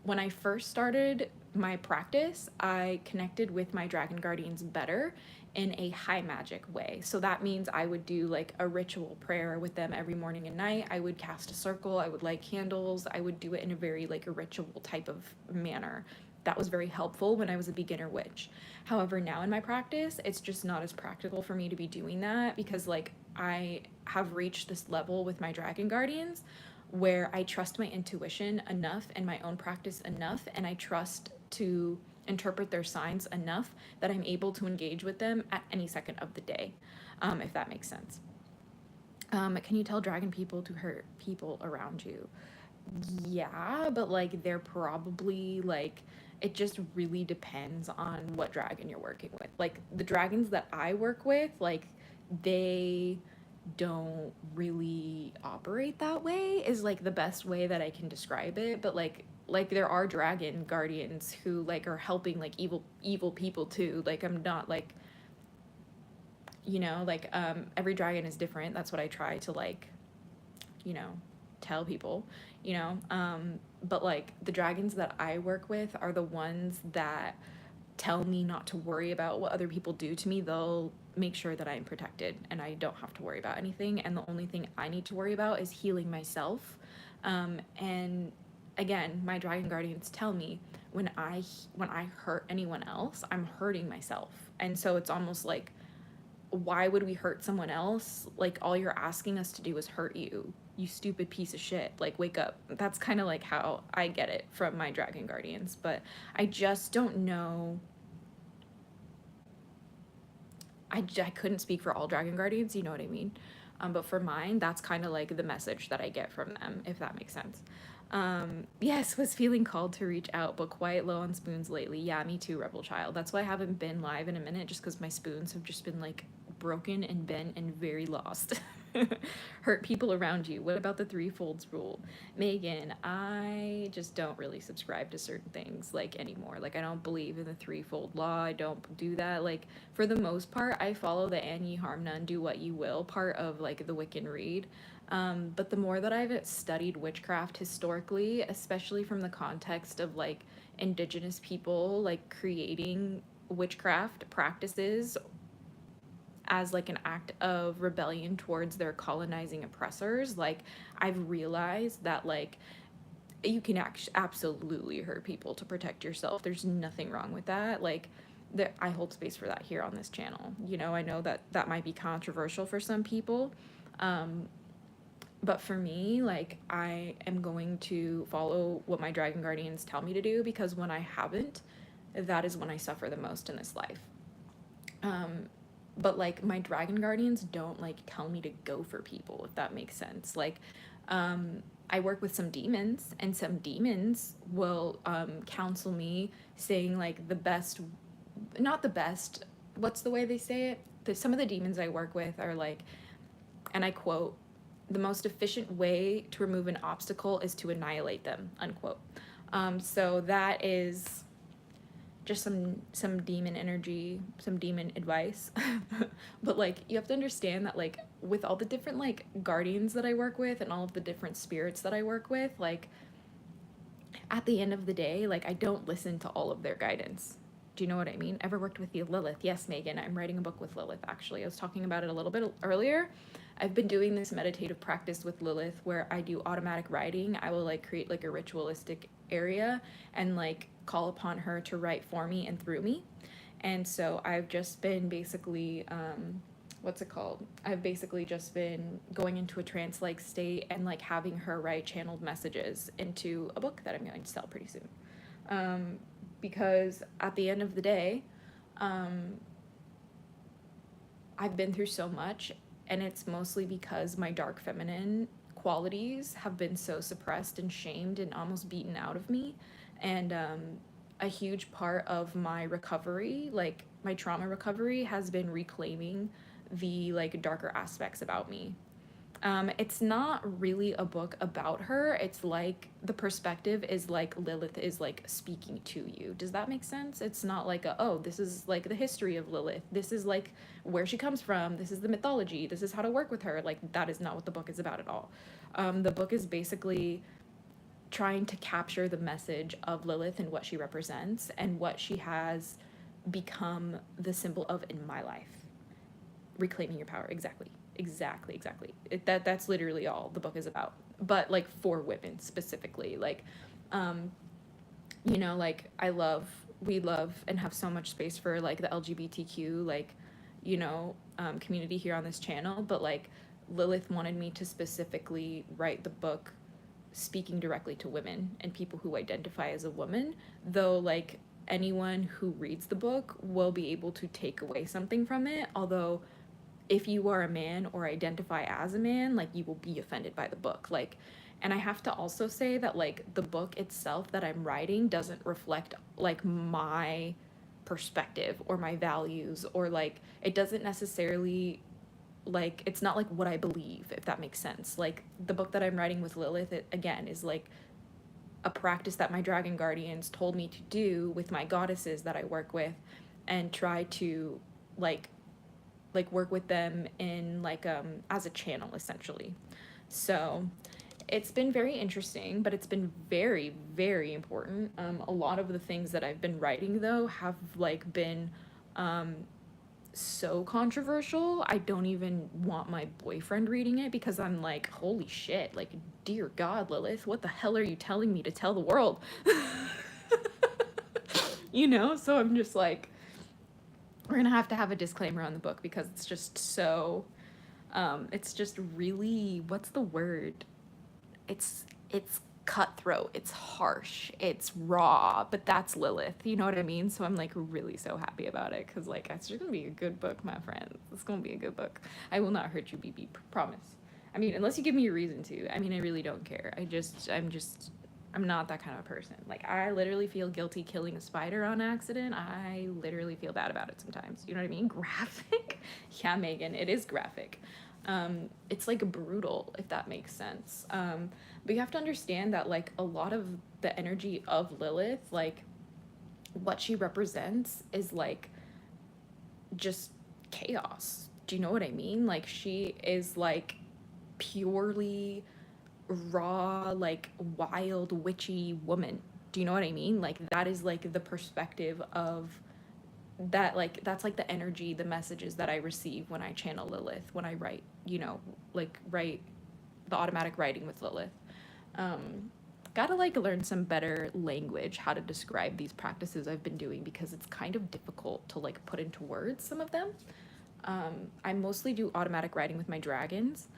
When I first started my practice, I connected with my dragon guardians better in a high magic way. So that means I would do like a ritual prayer with them every morning and night. I would cast a circle, I would light candles, I would do it in a very like a ritual type of manner. That was very helpful when I was a beginner witch. However, now in my practice, it's just not as practical for me to be doing that because like I have reached this level with my dragon guardians where I trust my intuition enough and my own practice enough, and I trust to interpret their signs enough that I'm able to engage with them at any second of the day, if that makes sense. Can you tell dragon people to hurt people around you? Yeah, but like they're probably like, it just really depends on what dragon you're working with. Like the dragons that I work with, like they don't really operate that way is like the best way that I can describe it. But like there are dragon guardians who like are helping like evil people too. Like I'm not like, you know, like every dragon is different. That's what I try to like, you know, tell people, you know. But like the dragons that I work with are the ones that tell me not to worry about what other people do to me. They'll make sure that I'm protected and I don't have to worry about anything, and the only thing I need to worry about is healing myself. And again, my dragon guardians tell me when I hurt anyone else, I'm hurting myself. And so it's almost like, why would we hurt someone else? Like all you're asking us to do is hurt you, you stupid piece of shit. Like wake up. That's kind of like how I get it from my dragon guardians. But I just don't know. I couldn't speak for all dragon guardians, you know what I mean? But for mine, that's kind of like the message that I get from them, if that makes sense. Yes, was feeling called to reach out, but quite low on spoons lately. Yeah, me too, rebel child. That's why I haven't been live in a minute, just because my spoons have just been like broken and bent and very lost. Hurt people around you. What about the threefolds rule? Megan, I just don't really subscribe to certain things like anymore. Like I don't believe in the threefold law. I don't do that. Like for the most part, I follow the "and ye harm none, do what you will" part of like the Wiccan Rede. But the more that I've studied witchcraft historically, especially from the context of like indigenous people like creating witchcraft practices as like an act of rebellion towards their colonizing oppressors, like I've realized that like you can absolutely hurt people to protect yourself. There's nothing wrong with that. Like that, I hold space for that here on this channel. You know, I know that that might be controversial for some people, but for me, like I am going to follow what my dragon guardians tell me to do, because when I haven't, that is when I suffer the most in this life. But like my dragon guardians don't like tell me to go for people, if that makes sense. Like I work with some demons, and some demons will counsel me, saying like the best, not the best, what's the way they say it, some of the demons I work with are like, and I quote, the most efficient way to remove an obstacle is to annihilate them, unquote. So that is just some demon energy, some demon advice. But like you have to understand that like with all the different like guardians that I work with and all of the different spirits that I work with, like at the end of the day, like I don't listen to all of their guidance. Do you know what I mean? Ever worked with you, Lilith? Yes, Megan, I'm writing a book with Lilith, actually. I was talking about it a little bit earlier. I've been doing this meditative practice with Lilith where I do automatic writing. I will like create like a ritualistic area and like call upon her to write for me and through me. And so I've just been basically what's it called? I've basically just been going into a trance-like state and like having her write channeled messages into a book that I'm going to sell pretty soon. Because at the end of the day, I've been through so much, and it's mostly because my dark feminine qualities have been so suppressed and shamed and almost beaten out of me. And a huge part of my recovery, like my trauma recovery, has been reclaiming the like darker aspects about me. It's not really a book about her. It's like the perspective is like Lilith is like speaking to you. Does that make sense? It's not like oh, this is like the history of Lilith. This is like where she comes from. This is the mythology. This is how to work with her. Like that is not what the book is about at all. The book is basically trying to capture the message of Lilith and what she represents and what she has become the symbol of in my life. Reclaiming your power. Exactly. That's literally all the book is about. But like for women specifically, like, you know, like we love and have so much space for like the LGBTQ, like, you know, community here on this channel. But like Lilith wanted me to specifically write the book speaking directly to women and people who identify as a woman, though like anyone who reads the book will be able to take away something from it. Although if you are a man or identify as a man, like you will be offended by the book. Like, and I have to also say that like the book itself that I'm writing doesn't reflect like my perspective or my values, or like it doesn't necessarily, like it's not like what I believe, if that makes sense. Like the book that I'm writing with Lilith, it again is like a practice that my dragon guardians told me to do with my goddesses that I work with, and try to like work with them in like as a channel essentially. So it's been very interesting, but it's been very, very important. A lot of the things that I've been writing though have like been so controversial. I don't even want my boyfriend reading it, because I'm like, holy shit, like dear God, Lilith, what the hell are you telling me to tell the world? You know, so I'm just like, we're gonna have to have a disclaimer on the book, because it's just so it's just really, what's the word, it's cutthroat, it's harsh, it's raw, but that's Lilith, you know what I mean? So I'm like really so happy about it, because like it's just gonna be a good book, my friends. It's gonna be a good book. I will not hurt you, BB, promise. I mean, unless you give me a reason to. I mean, I really don't care. I'm not that kind of a person. Like, I literally feel guilty killing a spider on accident. I literally feel bad about it sometimes. You know what I mean? Graphic? Yeah, Megan, it is graphic. It's like brutal, if that makes sense. But you have to understand that like a lot of the energy of Lilith, like what she represents is like just chaos. Do you know what I mean? Like she is like purely raw, like wild, witchy woman. Do you know what I mean? Like that is like the perspective of that, like that's like the energy, the messages that I receive when I channel Lilith, when I write, like write the automatic writing with Lilith. Um, Gotta like learn some better language, how to describe these practices I've been doing, because it's kind of difficult to like put into words some of them. I mostly do automatic writing with my dragons.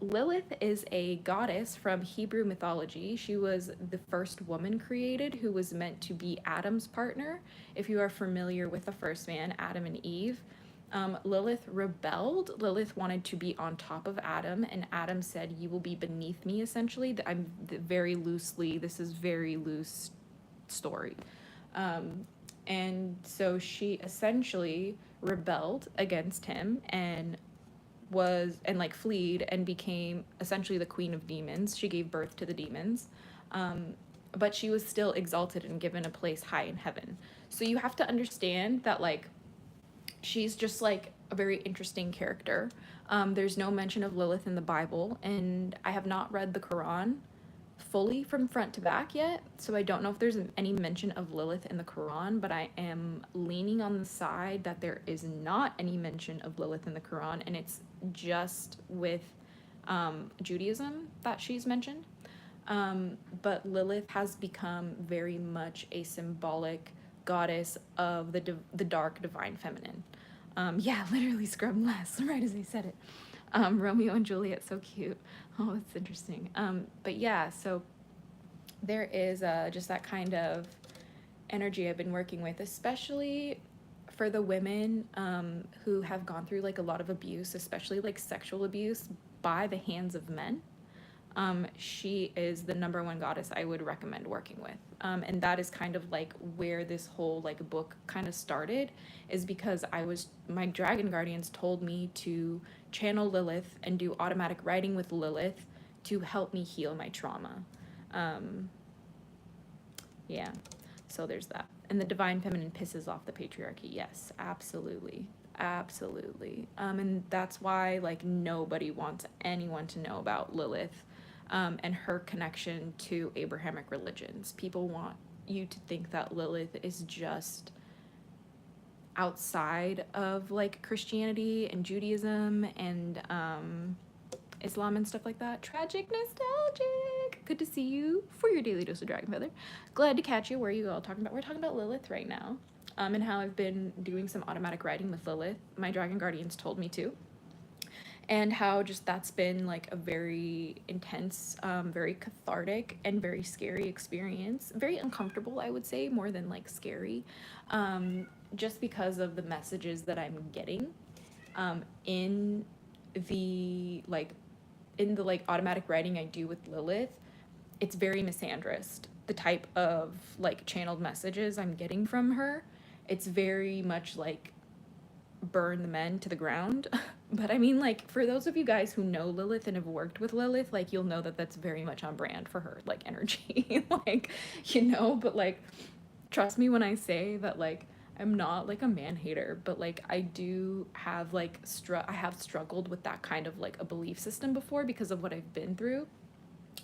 Lilith is a goddess from Hebrew mythology. She was the first woman created who was meant to be Adam's partner. If you are familiar with the first man, Adam and Eve, Lilith rebelled. Lilith wanted to be on top of Adam, and Adam said, "You will be beneath me." Essentially, I'm very loosely. This is very loose story. Um, and so she essentially rebelled against him and like fled and became essentially the queen of demons. She gave birth to the demons. But she was still exalted and given a place high in heaven. So you have to understand that like she's just like a very interesting character. There's no mention of Lilith in the Bible, and I have not read the Quran fully from front to back yet, so I don't know if there's any mention of Lilith in the Quran, but I am leaning on the side that there is not any mention of Lilith in the Quran, and it's just with Judaism that she's mentioned. But Lilith has become very much a symbolic goddess of the dark divine feminine. Yeah, literally scrub less, right as they said it. Romeo and Juliet, so cute. Oh, that's interesting. But yeah, so there is just that kind of energy I've been working with, especially for the women who have gone through like a lot of abuse, especially like sexual abuse by the hands of men. She is the number one goddess I would recommend working with. And that is kind of like where this whole like book kind of started, is because my dragon guardians told me to channel Lilith and do automatic writing with Lilith to help me heal my trauma. Yeah, so there's that. And the divine feminine pisses off the patriarchy. Yes, absolutely. Absolutely. And that's why like nobody wants anyone to know about Lilith and her connection to Abrahamic religions. People want you to think that Lilith is just outside of like Christianity and Judaism and Islam and stuff like that. Tragic nostalgic. Good to see you for your daily dose of Dragon Feather. Glad to catch you. Where are you all talking about? We're talking about Lilith right now. And how I've been doing some automatic writing with Lilith. My dragon guardians told me to. And how just that's been like a very intense, very cathartic and very scary experience. Very uncomfortable, I would say, more than like scary. Just because of the messages that I'm getting in the automatic writing I do with Lilith. It's very misandrist. The type of like channeled messages I'm getting from her, it's very much like burn the men to the ground. But I mean, like, for those of you guys who know Lilith and have worked with Lilith, like, you'll know that that's very much on brand for her, like, energy. Like, but like, trust me when I say that, like, I'm not like a man hater, but like I do have like I have struggled with that kind of like a belief system before because of what I've been through,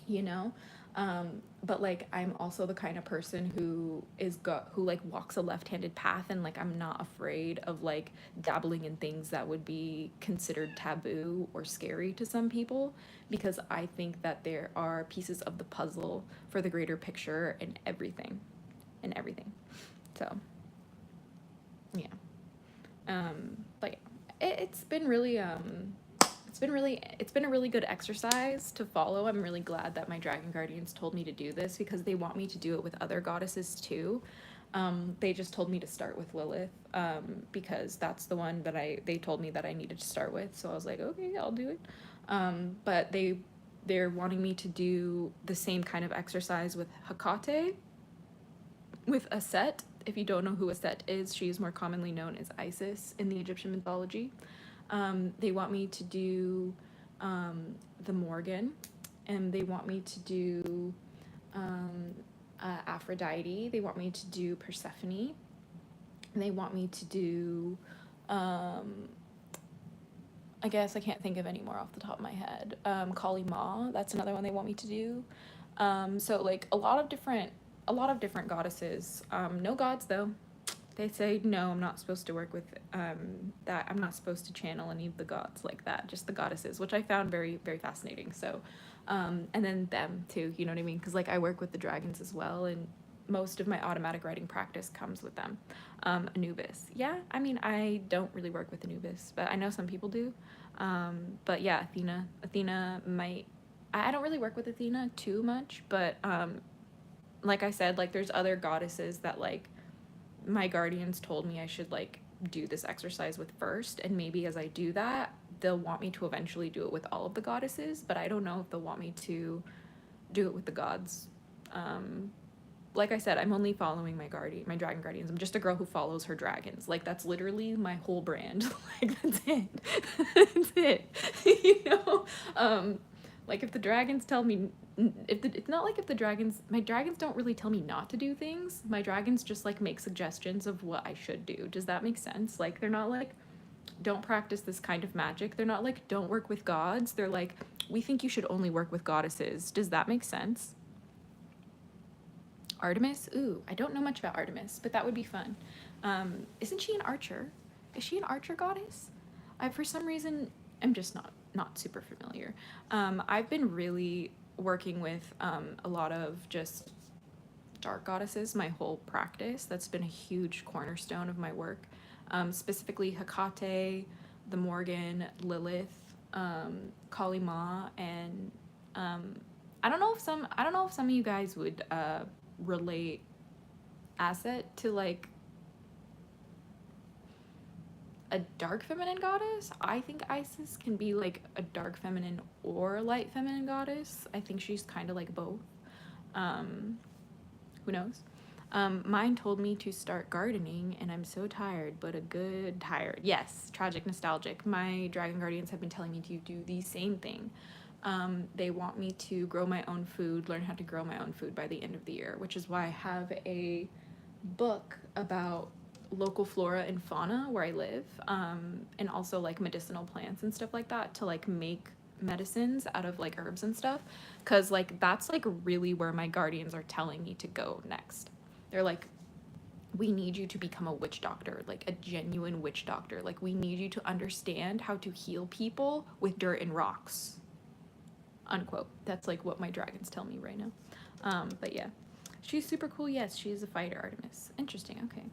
you know. But like I'm also the kind of person who like walks a left-handed path, and like I'm not afraid of like dabbling in things that would be considered taboo or scary to some people, because I think that there are pieces of the puzzle for the greater picture in everything. So yeah. But yeah, it's been really it's been a really good exercise to follow. I'm really glad that my dragon guardians told me to do this, because they want me to do it with other goddesses too. They just told me to start with Lilith, because that's the one that they told me that I needed to start with. So I was like, okay, I'll do it. But they're wanting me to do the same kind of exercise with Hecate, with Aset. If you don't know who Aset is, she is more commonly known as Isis in the Egyptian mythology. They want me to do the Morgan, and they want me to do Aphrodite. They want me to do Persephone. And they want me to do I guess I can't think of any more off the top of my head. Kali Ma, that's another one they want me to do. So like a lot of different goddesses. No gods though. They say no, I'm not supposed to work with that. I'm not supposed to channel any of the gods like that. Just the goddesses, which I found very very fascinating. So, and then them too. You know what I mean? Because like I work with the dragons as well, and most of my automatic writing practice comes with them. Anubis. Yeah, I mean, I don't really work with Anubis, but I know some people do. But yeah, Athena. Athena might. I don't really work with Athena too much, but like I said, like there's other goddesses that like my guardians told me I should like do this exercise with first, and maybe as I do that, they'll want me to eventually do it with all of the goddesses, but I don't know if they'll want me to do it with the gods. Like I said, I'm only following my dragon guardians. I'm just a girl who follows her dragons. Like that's literally my whole brand. Like that's it. That's it. You know? Like if the dragons tell me it's not like if the dragons my dragons don't really tell me not to do things. My dragons just like make suggestions of what I should do. Does that make sense? Like they're not like don't practice this kind of magic. They're not like don't work with gods. They're like we think you should only work with goddesses. Does that make sense? Artemis? Ooh, I don't know much about Artemis, but that would be fun. Isn't she an archer? Is she an archer goddess? I for some reason I'm just not super familiar. I've been really working with a lot of just dark goddesses my whole practice. That's been a huge cornerstone of my work. Specifically Hecate, the Morgan, Lilith, Kali Ma, and I don't know if some of you guys would relate Asset to like a dark feminine goddess. I think Isis can be like a dark feminine or light feminine goddess. I think she's kind of like both. Who knows? Mine told me to start gardening, and I'm so tired, but a good tired. Yes, tragic, nostalgic. My dragon guardians have been telling me to do the same thing. They want me to grow my own food, learn how to grow my own food by the end of the year, which is why I have a book about local flora and fauna where I live, and also like medicinal plants and stuff like that to like make medicines out of like herbs and stuff, because like that's like really where my guardians are telling me to go next. They're like, we need you to become a witch doctor, like a genuine witch doctor. Like we need you to understand how to heal people with dirt and rocks, unquote. That's like what my dragons tell me right now. But yeah, she's super cool. Yes, she is a fighter, Artemis. Interesting. Okay.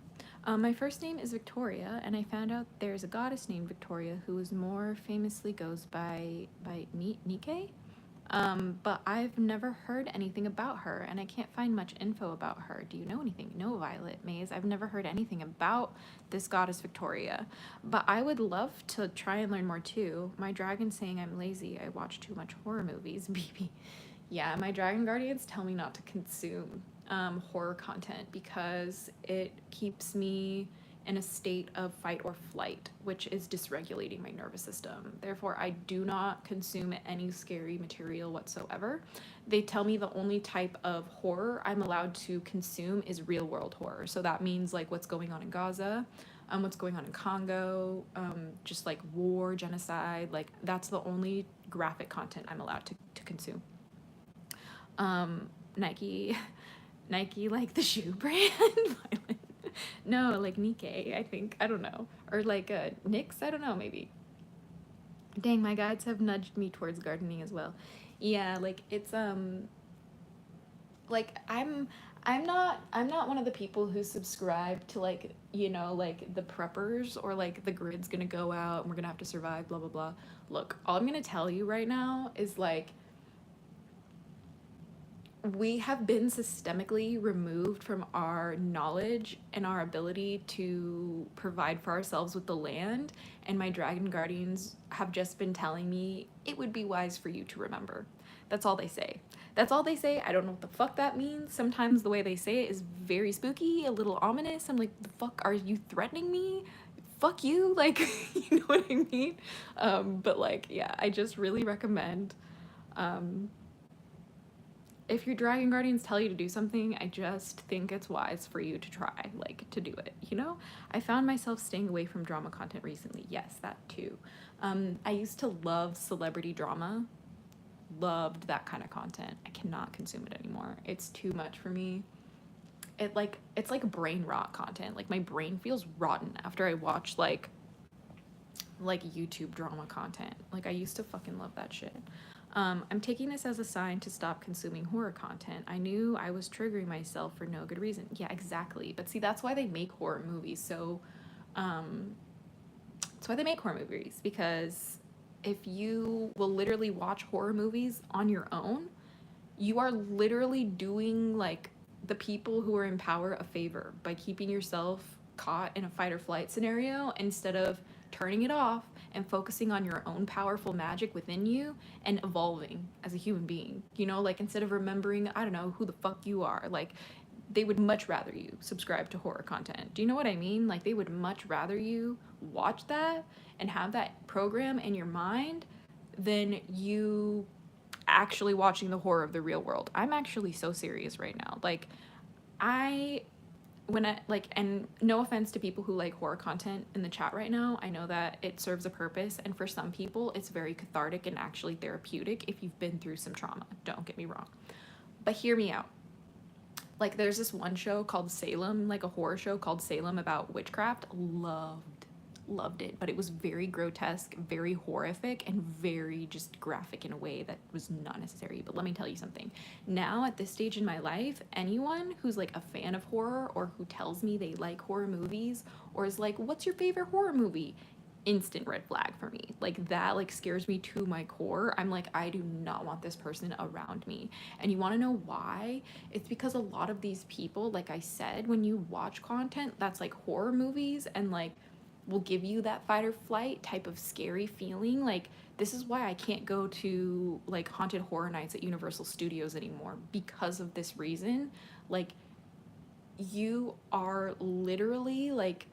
My first name is Victoria, and I found out there's a goddess named Victoria who is more famously goes by Nike. But I've never heard anything about her, and I can't find much info about her. Do you know anything? No, Violet Maze. I've never heard anything about this goddess Victoria, but I would love to try and learn more too. My dragon's saying I'm lazy. I watch too much horror movies. BB. Yeah, my dragon guardians tell me not to consume horror content because it keeps me in a state of fight or flight, which is dysregulating my nervous system. Therefore, I do not consume any scary material whatsoever. They tell me the only type of horror I'm allowed to consume is real world horror. So that means like what's going on in Gaza, what's going on in Congo, just like war, genocide, like that's the only graphic content I'm allowed to consume. Nike, like the shoe brand. No, like Nike, I think. I don't know. Or like Nyx, I don't know, maybe. Dang, my guides have nudged me towards gardening as well. Yeah, like it's like I'm not one of the people who subscribe to like, you know, like the preppers or like the grid's gonna go out and we're gonna have to survive, blah blah blah. Look, all I'm gonna tell you right now is like we have been systemically removed from our knowledge and our ability to provide for ourselves with the land, and my dragon guardians have just been telling me it would be wise for you to remember. That's all they say. That's all they say. I don't know what the fuck that means. Sometimes the way they say it is very spooky, a little ominous. I'm like, the fuck, are you threatening me? Fuck you, like, you know what I mean? But like, yeah, I just really recommend if your dragon guardians tell you to do something, I just think it's wise for you to try, like, to do it, you know? I found myself staying away from drama content recently. Yes, that too. I used to love celebrity drama, loved that kind of content. I cannot consume it anymore. It's too much for me. It's like brain rot content. Like, my brain feels rotten after I watch like YouTube drama content. Like, I used to fucking love that shit. I'm taking this as a sign to stop consuming horror content. I knew I was triggering myself for no good reason. Yeah, exactly. But see, that's why they make horror movies. So, that's why they make horror movies, because if you will literally watch horror movies on your own, you are literally doing like the people who are in power a favor by keeping yourself caught in a fight or flight scenario instead of turning it off and focusing on your own powerful magic within you and evolving as a human being. You know, like, instead of remembering, I don't know, who the fuck you are, like, they would much rather you subscribe to horror content. Do you know what I mean? Like, they would much rather you watch that and have that program in your mind than you actually watching the horror of the real world. I'm actually so serious right now. Like, I when I like, and no offense to people who like horror content in the chat right now, I know that it serves a purpose, and for some people it's very cathartic and actually therapeutic if you've been through some trauma. Don't get me wrong. But hear me out. Like, there's this one show called Salem, like a horror show called Salem about witchcraft. Loved it, but it was very grotesque, very horrific, and very just graphic in a way that was not necessary. But let me tell you something. Now, at this stage in my life, anyone who's like a fan of horror, or who tells me they like horror movies, or is like, what's your favorite horror movie? Instant red flag for me. Like, that like scares me to my core. I'm like, I do not want this person around me. And you want to know why? It's because a lot of these people, like I said, when you watch content that's like horror movies and like will give you that fight or flight type of scary feeling, like, this is why I can't go to like haunted horror nights at Universal Studios anymore, because of this reason. Like, you are literally like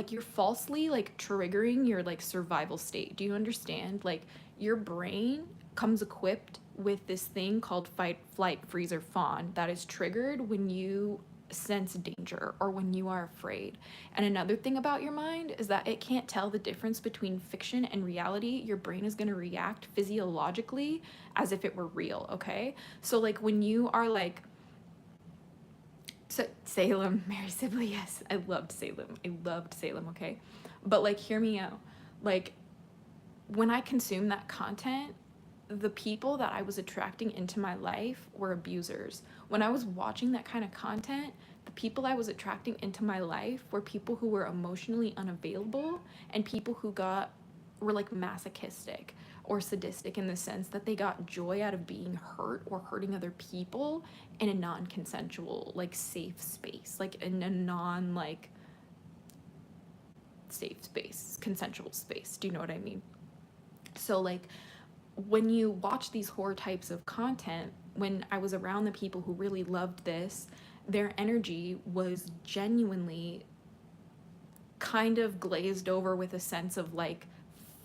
you're falsely like triggering your like survival state. Do you understand? Like, your brain comes equipped with this thing called fight, flight, freeze, or fawn that is triggered when you sense danger or when you are afraid. And another thing about your mind is that it can't tell the difference between fiction and reality. Your brain is going to react physiologically as if it were real, okay? So like, when you are like, so Salem, Mary Sibley, yes, I loved Salem, okay? But like, hear me out. Like, when I consume that content, the people that I was attracting into my life were abusers. When I was watching that kind of content, the people I was attracting into my life were people who were emotionally unavailable, and people who were like masochistic or sadistic, in the sense that they got joy out of being hurt or hurting other people in a non-consensual, like, safe space, like in a non like safe space, consensual space. Do you know what I mean? So like, when you watch these horror types of content, when I was around the people who really loved this, their energy was genuinely kind of glazed over with a sense of like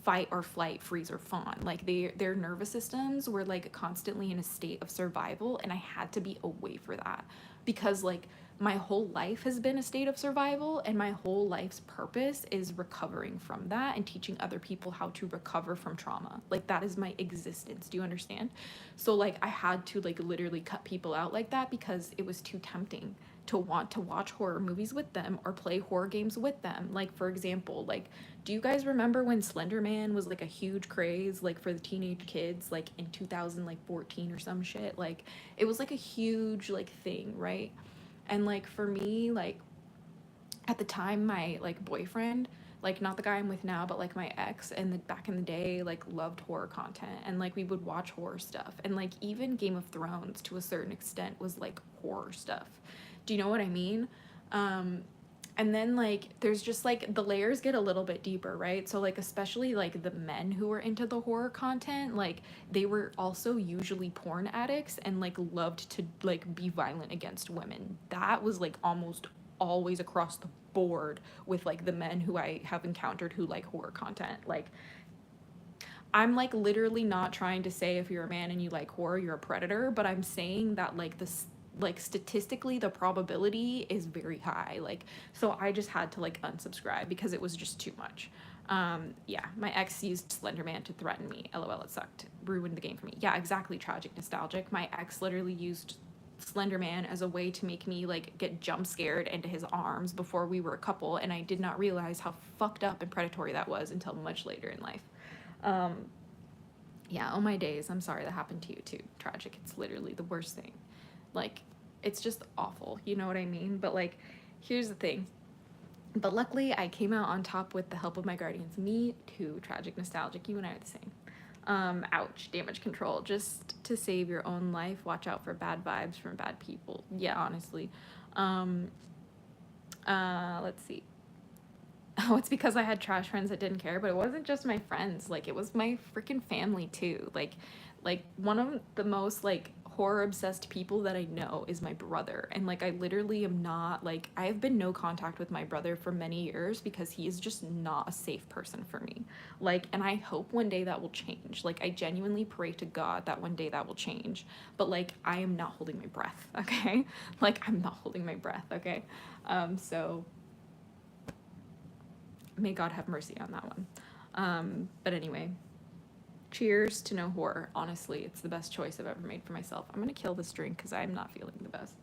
fight or flight, freeze or fawn. Like, their nervous systems were like constantly in a state of survival, and I had to be away for that, because like, my whole life has been a state of survival, and my whole life's purpose is recovering from that and teaching other people how to recover from trauma. Like, that is my existence. Do you understand? So like, I had to like literally cut people out like that, because it was too tempting to want to watch horror movies with them or play horror games with them. Like, for example, like, do you guys remember when Slender Man was like a huge craze, like, for the teenage kids, like in 2014 or some shit? Like, it was like a huge like thing, right? And like, for me, like, at the time, my like boyfriend, like, not the guy I'm with now, but like my ex, and back in the day, like, loved horror content, and like, we would watch horror stuff, and like, even Game of Thrones to a certain extent was like horror stuff. Do you know what I mean? And then like, there's just like, the layers get a little bit deeper, right? So like, especially like the men who were into the horror content, like, they were also usually porn addicts and like loved to like be violent against women. That was like almost always across the board with like the men who I have encountered who like horror content. Like, I'm like literally not trying to say if you're a man and you like horror, you're a predator, but I'm saying that like this, like statistically the probability is very high. Like, so I just had to like unsubscribe because it was just too much. Yeah, my ex used Slenderman to threaten me. LOL, it sucked. Ruined the game for me. Yeah, exactly. Tragic, nostalgic. My ex literally used Slenderman as a way to make me like get jump scared into his arms before we were a couple, and I did not realize how fucked up and predatory that was until much later in life. Um, yeah, oh my days. I'm sorry that happened to you too. Tragic. It's literally the worst thing. Like, it's just awful. You know what I mean? But like, here's the thing. But luckily, I came out on top with the help of my guardians. Me too. Tragic, nostalgic. You and I are the same. Ouch. Damage control. Just to save your own life, watch out for bad vibes from bad people. Yeah, honestly. Let's see. Oh, it's because I had trash friends that didn't care, but it wasn't just my friends. Like, it was my freaking family too. Like one of the most like horror obsessed people that I know is my brother. And like I literally am not like I have been no contact with my brother for many years because he is just not a safe person for me. Like, and I hope one day that will change. Like, I genuinely pray to God that one day that will change. But like I am not holding my breath, okay? Like I'm not holding my breath, okay? So may God have mercy on that one. But anyway, cheers to no horror. Honestly, it's the best choice I've ever made for myself. I'm gonna kill this drink because I'm not feeling the best.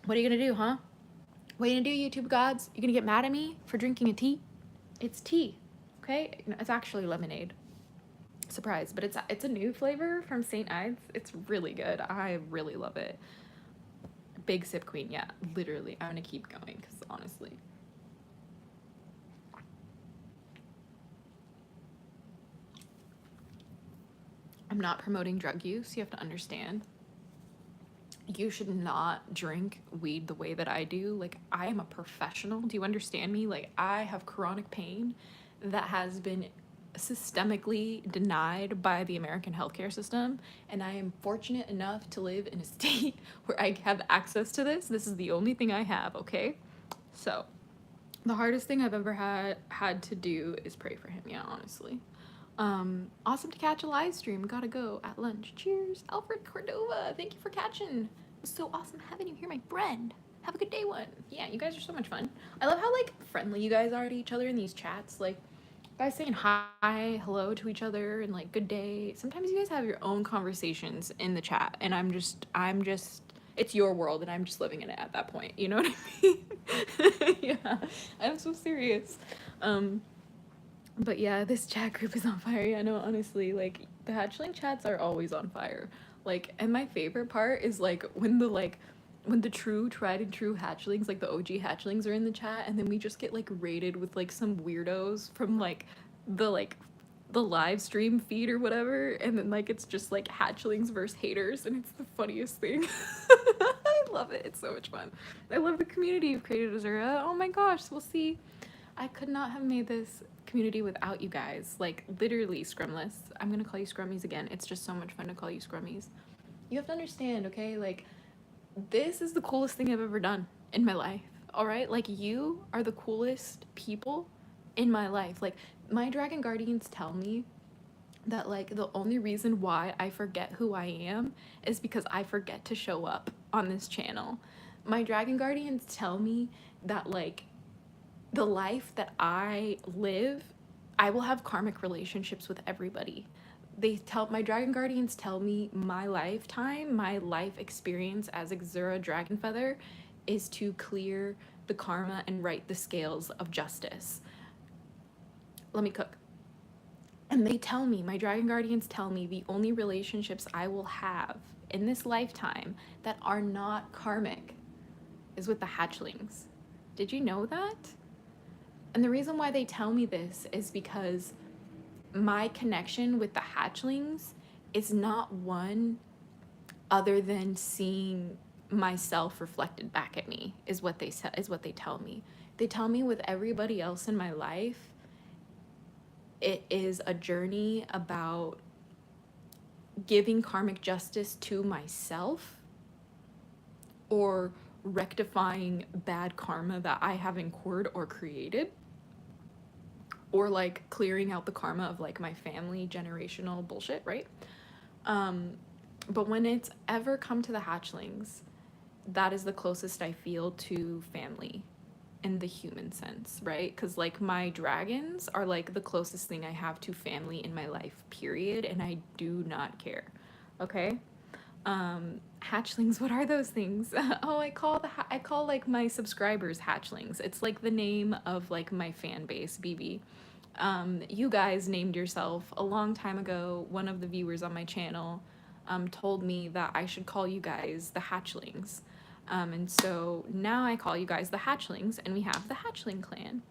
What are you gonna do, huh? What are you gonna do, YouTube gods? You gonna get mad at me for drinking a tea? It's tea, okay? It's actually lemonade. Surprise, but it's a new flavor from St. Ides. It's really good. I really love it. Big sip queen, yeah, literally. I'm gonna keep going because honestly. I'm not promoting drug use. You have to understand. You should not drink weed the way that I do. Like, I am a professional. Do you understand me? Like, I have chronic pain that has been systemically denied by the American healthcare system, and I am fortunate enough to live in a state where I have access to this. This is the only thing I have, okay? So, the hardest thing I've ever had to do is pray for him, yeah, honestly. Awesome to catch a live stream. Gotta go at lunch. Cheers. Alfred Cordova, thank you for catching. It was so awesome having you here, my friend. Have a good day, one. Yeah, you guys are so much fun. I love how, like, friendly you guys are to each other in these chats. Like, guys saying hi, hello to each other, and, like, good day. Sometimes you guys have your own conversations in the chat, and I'm just, it's your world, and I'm just living in it at that point. You know what I mean? Yeah, I'm so serious. But yeah, this chat group is on fire. Yeah, no, honestly, like, the hatchling chats are always on fire. Like, and my favorite part is, like, when the true, tried and true hatchlings, like, the OG hatchlings are in the chat, and then we just get, like, raided with, like, some weirdos from, like, the live stream feed or whatever, and then, like, it's just, like, hatchlings versus haters, and it's the funniest thing. I love it. It's so much fun. I love the community you've created, Azura. Oh my gosh, we'll see. I could not have made this community without you guys. Like, literally, Scrumless. I'm gonna call you Scrummies again. It's just so much fun to call you Scrummies. You have to understand, okay? Like, this is the coolest thing I've ever done in my life, all right? Like, you are the coolest people in my life. Like, my dragon guardians tell me that, like, the only reason why I forget who I am is because I forget to show up on this channel. My dragon guardians tell me that, like, the life that I live, I will have karmic relationships with everybody. My dragon guardians tell me my lifetime, my life experience as Xura Dragonfeather is to clear the karma and right the scales of justice. Let me cook. And they tell me, my dragon guardians tell me, the only relationships I will have in this lifetime that are not karmic is with the hatchlings. Did you know that? And the reason why they tell me this is because my connection with the hatchlings is not one other than seeing myself reflected back at me, is what they tell me. They tell me with everybody else in my life, it is a journey about giving karmic justice to myself, or rectifying bad karma that I have incurred or created, or like clearing out the karma of like my family generational bullshit, right? But when it's ever come to the hatchlings, that is the closest I feel to family in the human sense, right? Because like my dragons are like the closest thing I have to family in my life, period, and I do not care. Okay? Hatchlings, what are those things? Oh, I call like my subscribers hatchlings. It's like the name of like my fan base, BB. You guys named yourself a long time ago. One of the viewers on my channel told me that I should call you guys the hatchlings. And so now I call you guys the hatchlings, and we have the hatchling clan.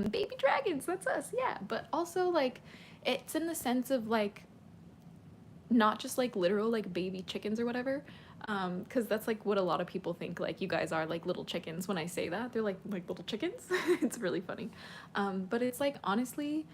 Baby dragons, that's us, yeah. But also, like, it's in the sense of like not just like literal like baby chickens or whatever, because that's like what a lot of people think, like you guys are like little chickens. When I say that, they're like little chickens. It's really funny. But it's like, honestly,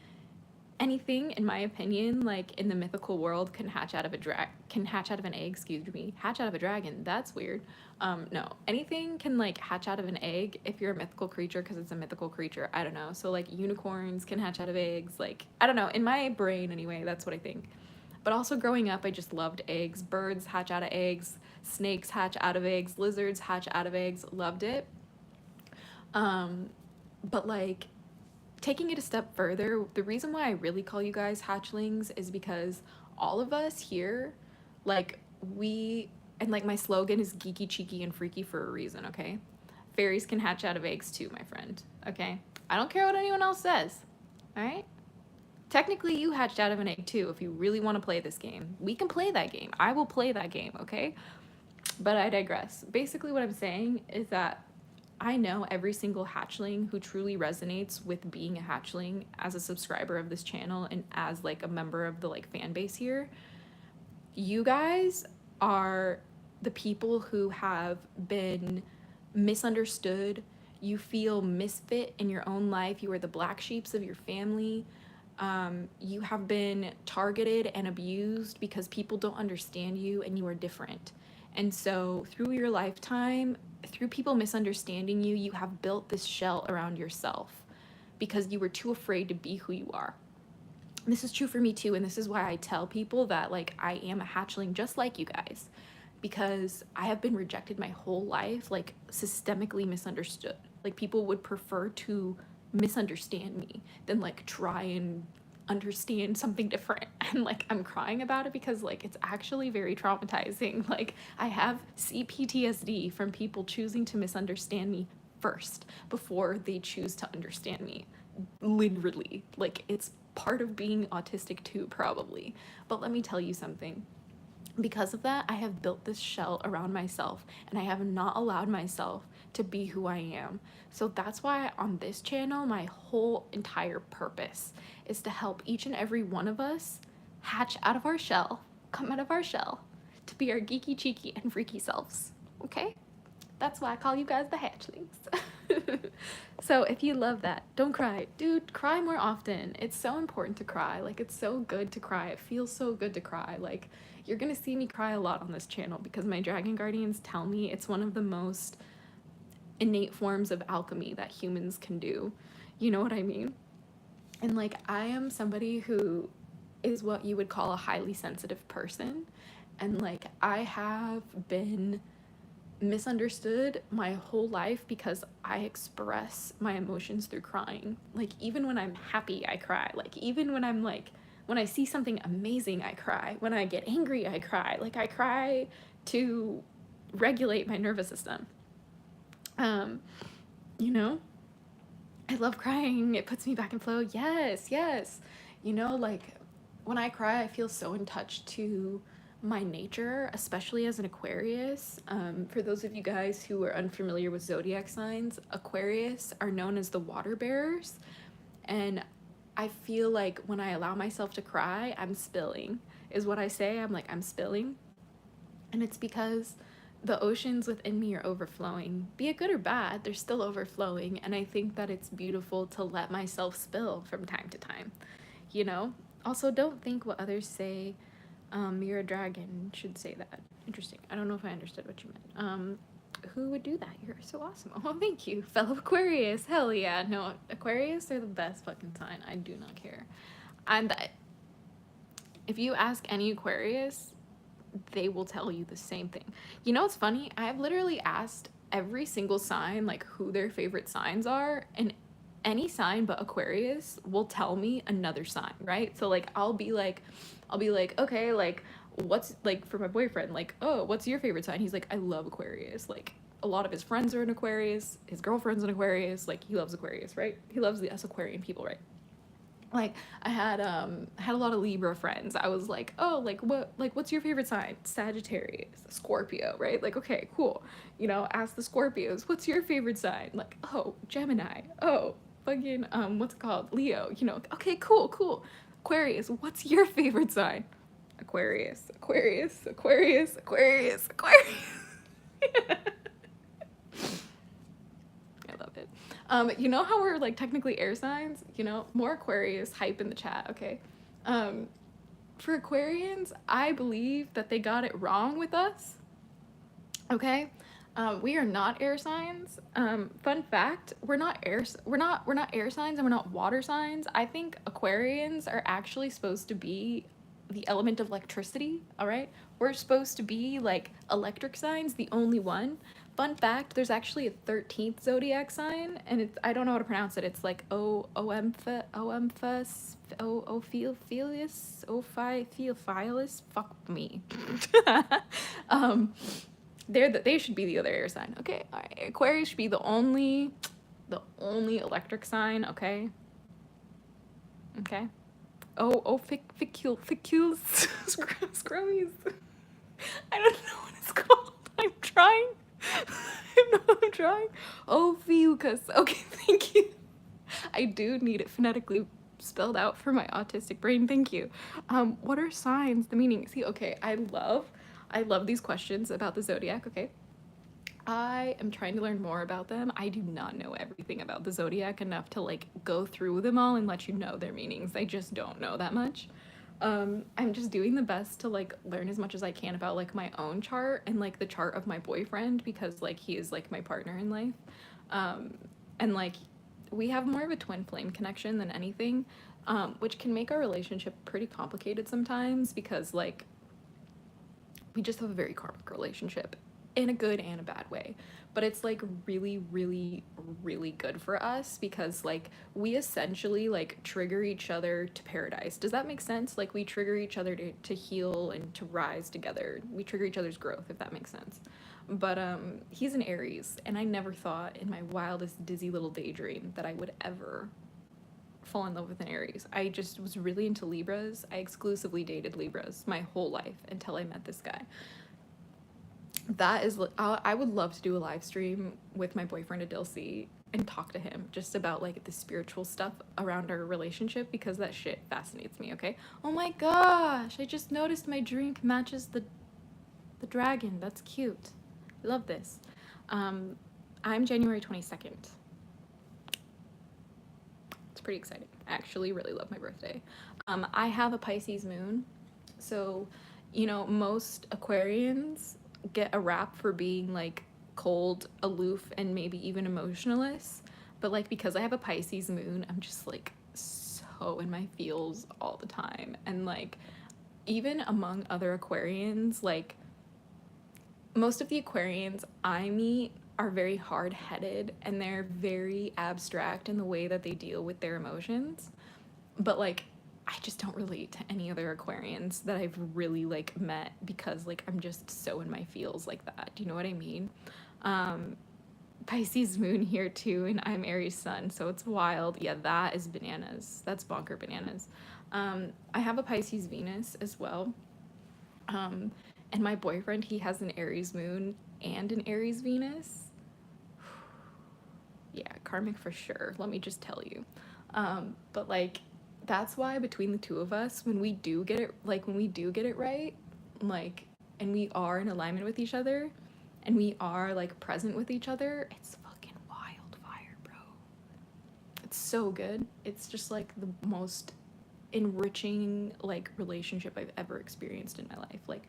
anything, in my opinion, like in the mythical world can hatch out of an egg, excuse me, hatch out of a dragon. That's weird. No, anything can like hatch out of an egg if you're a mythical creature, because it's a mythical creature. I don't know. So like unicorns can hatch out of eggs. Like, I don't know, in my brain anyway, that's what I think. But also growing up, I just loved eggs. Birds hatch out of eggs, snakes hatch out of eggs, lizards hatch out of eggs. Loved it. But like, taking it a step further, the reason why I really call you guys hatchlings is because all of us here, like, and like my slogan is geeky, cheeky, and freaky for a reason, okay? Fairies can hatch out of eggs too, my friend, okay? I don't care what anyone else says, all right? Technically, you hatched out of an egg too. If you really want to play this game, we can play that game. I will play that game, okay? But I digress. Basically, what I'm saying is that I know every single hatchling who truly resonates with being a hatchling as a subscriber of this channel and as like a member of the like fan base here. You guys are the people who have been misunderstood. You feel misfit in your own life. You are the black sheeps of your family. You have been targeted and abused because people don't understand you and you are different. And so through your lifetime, through people misunderstanding you, you have built this shell around yourself because you were too afraid to be who you are. This is true for me too, and this is why I tell people that like I am a hatchling just like you guys, because I have been rejected my whole life, like systemically misunderstood. Like people would prefer to misunderstand me than like try and understand something different. And like I'm crying about it because like it's actually very traumatizing. Like I have CPTSD from people choosing to misunderstand me first before they choose to understand me. Literally, like it's part of being autistic too, probably. But let me tell you something. Because of that, I have built this shell around myself and I have not allowed myself to be who I am. So that's why on this channel, my whole entire purpose is to help each and every one of us hatch out of our shell, come out of our shell, to be our geeky, cheeky, and freaky selves. Okay? That's why I call you guys the hatchlings. So if you love that, don't cry. Dude, cry more often. It's so important to cry. Like, it's so good to cry. It feels so good to cry. Like, you're gonna see me cry a lot on this channel because my dragon guardians tell me it's one of the most innate forms of alchemy that humans can do. You know what I mean? And like, I am somebody who is what you would call a highly sensitive person. And like, I have been misunderstood my whole life because I express my emotions through crying. Like, even when I'm happy, I cry. Like, even when I'm like, when I see something amazing, I cry. When I get angry, I cry. Like, I cry to regulate my nervous system. You know, I love crying. It puts me back in flow. Yes, yes. You know, like when I cry, I feel so in touch to my nature, especially as an Aquarius. For those of you guys who are unfamiliar with zodiac signs, Aquarius are known as the water bearers. And I feel like when I allow myself to cry, I'm spilling, is what I say. I'm like, I'm spilling. And it's because the oceans within me are overflowing. Be it good or bad, they're still overflowing. And I think that it's beautiful to let myself spill from time to time, you know? Also, don't think what others say. You're a dragon, should say that. Interesting. I don't know if I understood what you meant. who would do that? You're so awesome. Oh, thank you, fellow Aquarius. Hell yeah. No, Aquarius are the best fucking sign. I do not care. If you ask any Aquarius, they will tell you the same thing. You know what's funny? I've literally asked every single sign like who their favorite signs are, and any sign but Aquarius will tell me another sign, right? So like I'll be like, okay, like what's like for my boyfriend, like, oh, what's your favorite sign? He's like, I love Aquarius. Like a lot of his friends are in Aquarius, his girlfriend's in Aquarius, like he loves Aquarius, right? He loves us Aquarian people, right? Like I had a lot of Libra friends. I was like, oh, what's your favorite sign? Sagittarius, Scorpio, right? Like, okay, cool. You know, ask the Scorpios, what's your favorite sign? Like, oh, Gemini. Oh, fucking what's it called? Leo. You know, okay, cool. Aquarius, what's your favorite sign? Aquarius. I love it. You know how we're like technically air signs? You know, more Aquarius hype in the chat, okay? For Aquarians, I believe that they got it wrong with us. Okay? We are not air signs. Fun fact, we're not air signs and we're not water signs. I think Aquarians are actually supposed to be the element of electricity, all right? We're supposed to be like electric signs, the only one. Fun fact, there's actually a 13th zodiac sign, and it's, I don't know how to pronounce it. It's like Ophiuchus, fuck me. They should be the other air sign, okay? All right. Aquarius should be the only electric sign, okay? Okay. Ficcules, scrummies. I don't know what it's called. I'm trying. I'm trying. Ophiuchus. Okay, thank you. I do need it phonetically spelled out for my autistic brain. Thank you. What are signs? The meaning. See, okay, I love these questions about the zodiac, okay? I am trying to learn more about them. I do not know everything about the zodiac enough to like go through them all and let you know their meanings. I just don't know that much. I'm just doing the best to like learn as much as I can about like my own chart and like the chart of my boyfriend, because like he is like my partner in life. And like we have more of a twin flame connection than anything, which can make our relationship pretty complicated sometimes, because like we just have a very karmic relationship in a good and a bad way. But it's like really, really, really good for us, because like we essentially like trigger each other to paradise. Does that make sense? Like we trigger each other to heal and to rise together. We trigger each other's growth, if that makes sense. But he's an Aries, and I never thought in my wildest dizzy little daydream that I would ever fall in love with an Aries. I just was really into Libras. I exclusively dated Libras my whole life until I met this guy. That is, I would love to do a live stream with my boyfriend Adilsi and talk to him just about like the spiritual stuff around our relationship, because that shit fascinates me, okay? Oh my gosh, I just noticed my drink matches the dragon. That's cute. I love this. I'm January 22nd. It's pretty exciting. I actually really love my birthday. I have a Pisces moon, so you know, most Aquarians get a rap for being like cold, aloof, and maybe even emotionless, but like because I have a Pisces moon, I'm just like so in my feels all the time. And like even among other Aquarians, like most of the Aquarians I meet are very hard-headed and they're very abstract in the way that they deal with their emotions. But like I just don't relate to any other Aquarians that I've really like met, because like I'm just so in my feels like that. Do you know what I mean? Pisces moon here too, and I'm Aries sun, so it's wild. Yeah, that is bananas. That's bonker bananas. I have a Pisces Venus as well. And my boyfriend, he has an Aries moon and an Aries Venus. Yeah, karmic for sure, let me just tell you. But like that's why between the two of us, when we do get it right, like, and we are in alignment with each other and we are like present with each other, it's fucking wildfire, bro. It's so good. It's just like the most enriching like relationship I've ever experienced in my life. Like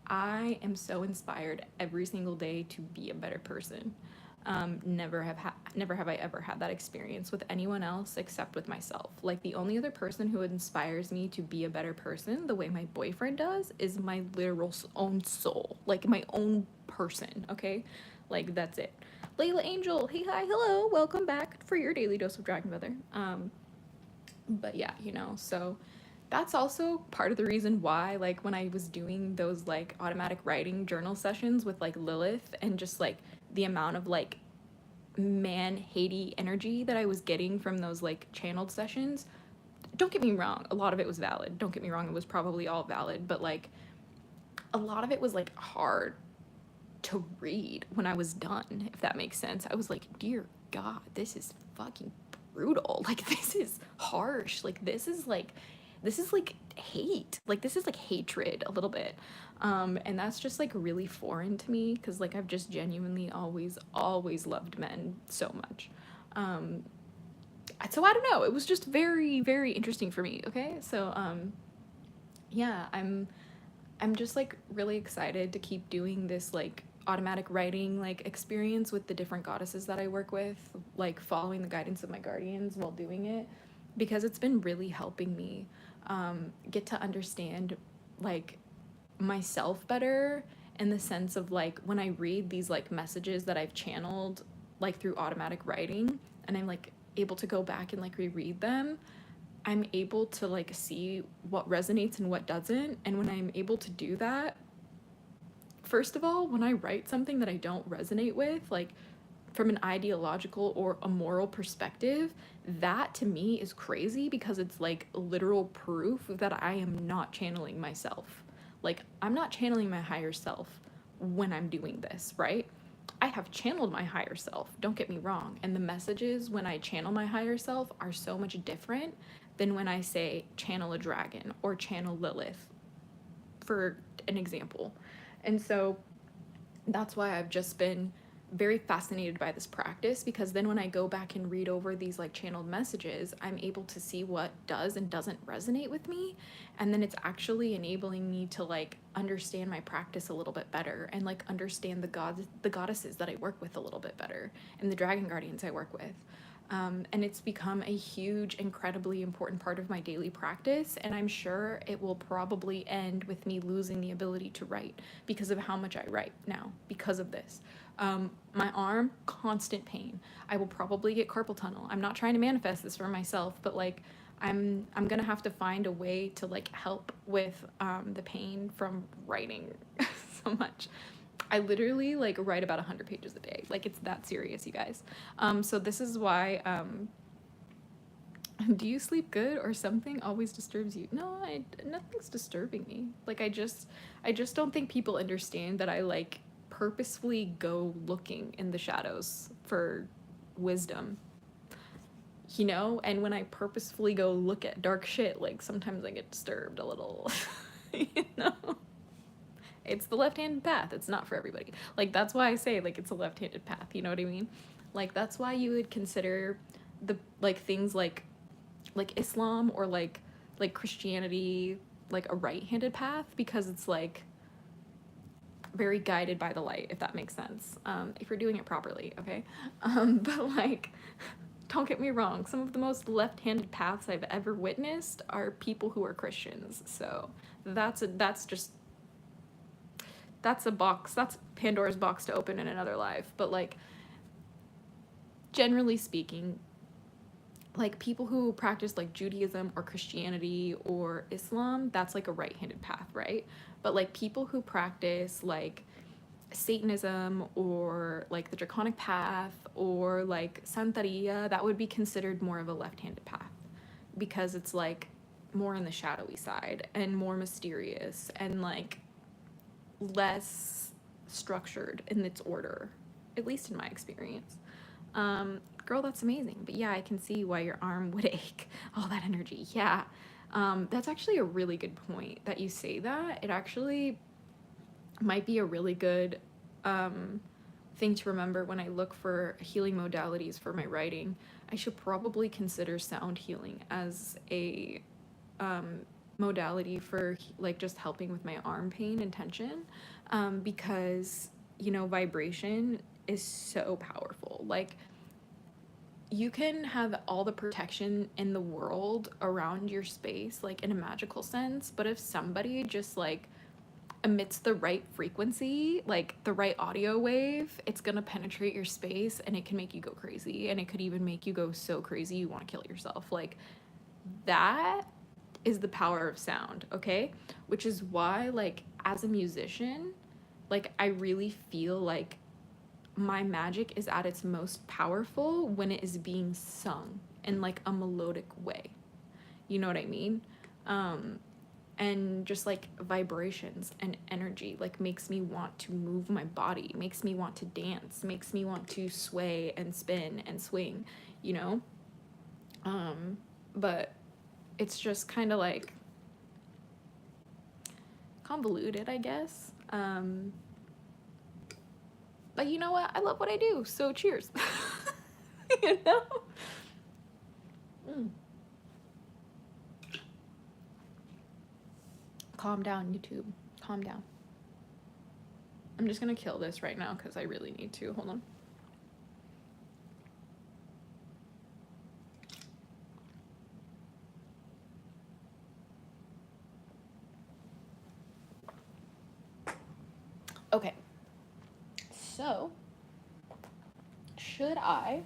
I am so inspired every single day to be a better person. Never have I ever had that experience with anyone else except with myself. Like the only other person who inspires me to be a better person, the way my boyfriend does, is my literal own soul, like my own person. Okay, like that's it. Layla Angel, hey hi, hello, welcome back for your daily dose of Dragon Feather. But yeah, so that's also part of the reason why, like, when I was doing those like automatic writing journal sessions with like Lilith, and just like the amount of like man hatey energy that I was getting from those like channeled sessions. Don't get me wrong, a lot of it was valid. Don't get me wrong, it was probably all valid, but like a lot of it was like hard to read when I was done, if that makes sense. I was like, dear God, this is fucking brutal. Like, this is harsh. Like, this is like hate. Like, this is like hatred a little bit. And that's just like really foreign to me, because like I've just genuinely always loved men so much. So I don't know. It was just very, very interesting for me. Okay. So, yeah, I'm just like really excited to keep doing this like automatic writing like experience with the different goddesses that I work with, like following the guidance of my guardians while doing it, because it's been really helping me get to understand like myself better, in the sense of like when I read these like messages that I've channeled like through automatic writing, and I'm like able to go back and like reread them, I'm able to like see what resonates and what doesn't. And when I'm able to do that, first of all, when I write something that I don't resonate with, like from an ideological or a moral perspective, that to me is crazy, because it's like literal proof that I am not channeling myself. Like, I'm not channeling my higher self when I'm doing this, right? I have channeled my higher self, don't get me wrong. And the messages when I channel my higher self are so much different than when I say channel a dragon or channel Lilith, for an example. And so that's why I've just been very fascinated by this practice, because then when I go back and read over these like channeled messages, I'm able to see what does and doesn't resonate with me. And then it's actually enabling me to like understand my practice a little bit better, and like understand the goddesses that I work with a little bit better, and the dragon guardians I work with. And it's become a huge, incredibly important part of my daily practice. And I'm sure it will probably end with me losing the ability to write, because of how much I write now, because of this. My arm, constant pain. I will probably get carpal tunnel. I'm not trying to manifest this for myself, but like I'm gonna have to find a way to like help with the pain from writing so much. I literally like write about 100 pages a day. Like, it's that serious, you guys. So this is why, do you sleep good, or something always disturbs you? No, nothing's disturbing me. Like, I just don't think people understand that I like purposefully go looking in the shadows for wisdom, and when I purposefully go look at dark shit, like sometimes I get disturbed a little. you know it's the left-handed path. It's not for everybody. Like, that's why I say like it's a left-handed path, you know what I mean? Like, that's why you would consider the like things like Islam or like Christianity like a right-handed path, because it's like very guided by the light, if that makes sense. If you're doing it properly, okay? But like, don't get me wrong, some of the most left-handed paths I've ever witnessed are people who are Christians. So that's a box, that's Pandora's box to open in another life. But like, generally speaking, like people who practice like Judaism or Christianity or Islam, that's like a right-handed path, right? But like people who practice like Satanism or like the Draconic path or like Santeria, that would be considered more of a left-handed path, because it's like more on the shadowy side and more mysterious and like less structured in its order, at least in my experience. Girl, that's amazing. But yeah, I can see why your arm would ache. All that energy. Yeah. That's actually a really good point that you say that. It actually might be a really good thing to remember when I look for healing modalities for my writing. I should probably consider sound healing as a modality for like just helping with my arm pain and tension, because you know, vibration is so powerful. Like, you can have all the protection in the world around your space, like in a magical sense, but if somebody just like emits the right frequency, like the right audio wave, it's gonna penetrate your space and it can make you go crazy. And it could even make you go so crazy you want to kill yourself. Like, that is the power of sound, okay? Which is why, like, as a musician, like, I really feel like my magic is at its most powerful when it is being sung in like a melodic way. You know what I mean? And just like vibrations and energy like makes me want to move my body, makes me want to dance, makes me want to sway and spin and swing, you know? But it's just kind of like convoluted, I guess. But you know what? I love what I do, so cheers. You know? Calm down, YouTube. Calm down. I'm just gonna kill this right now because I really need to. Hold on. Okay. So, should I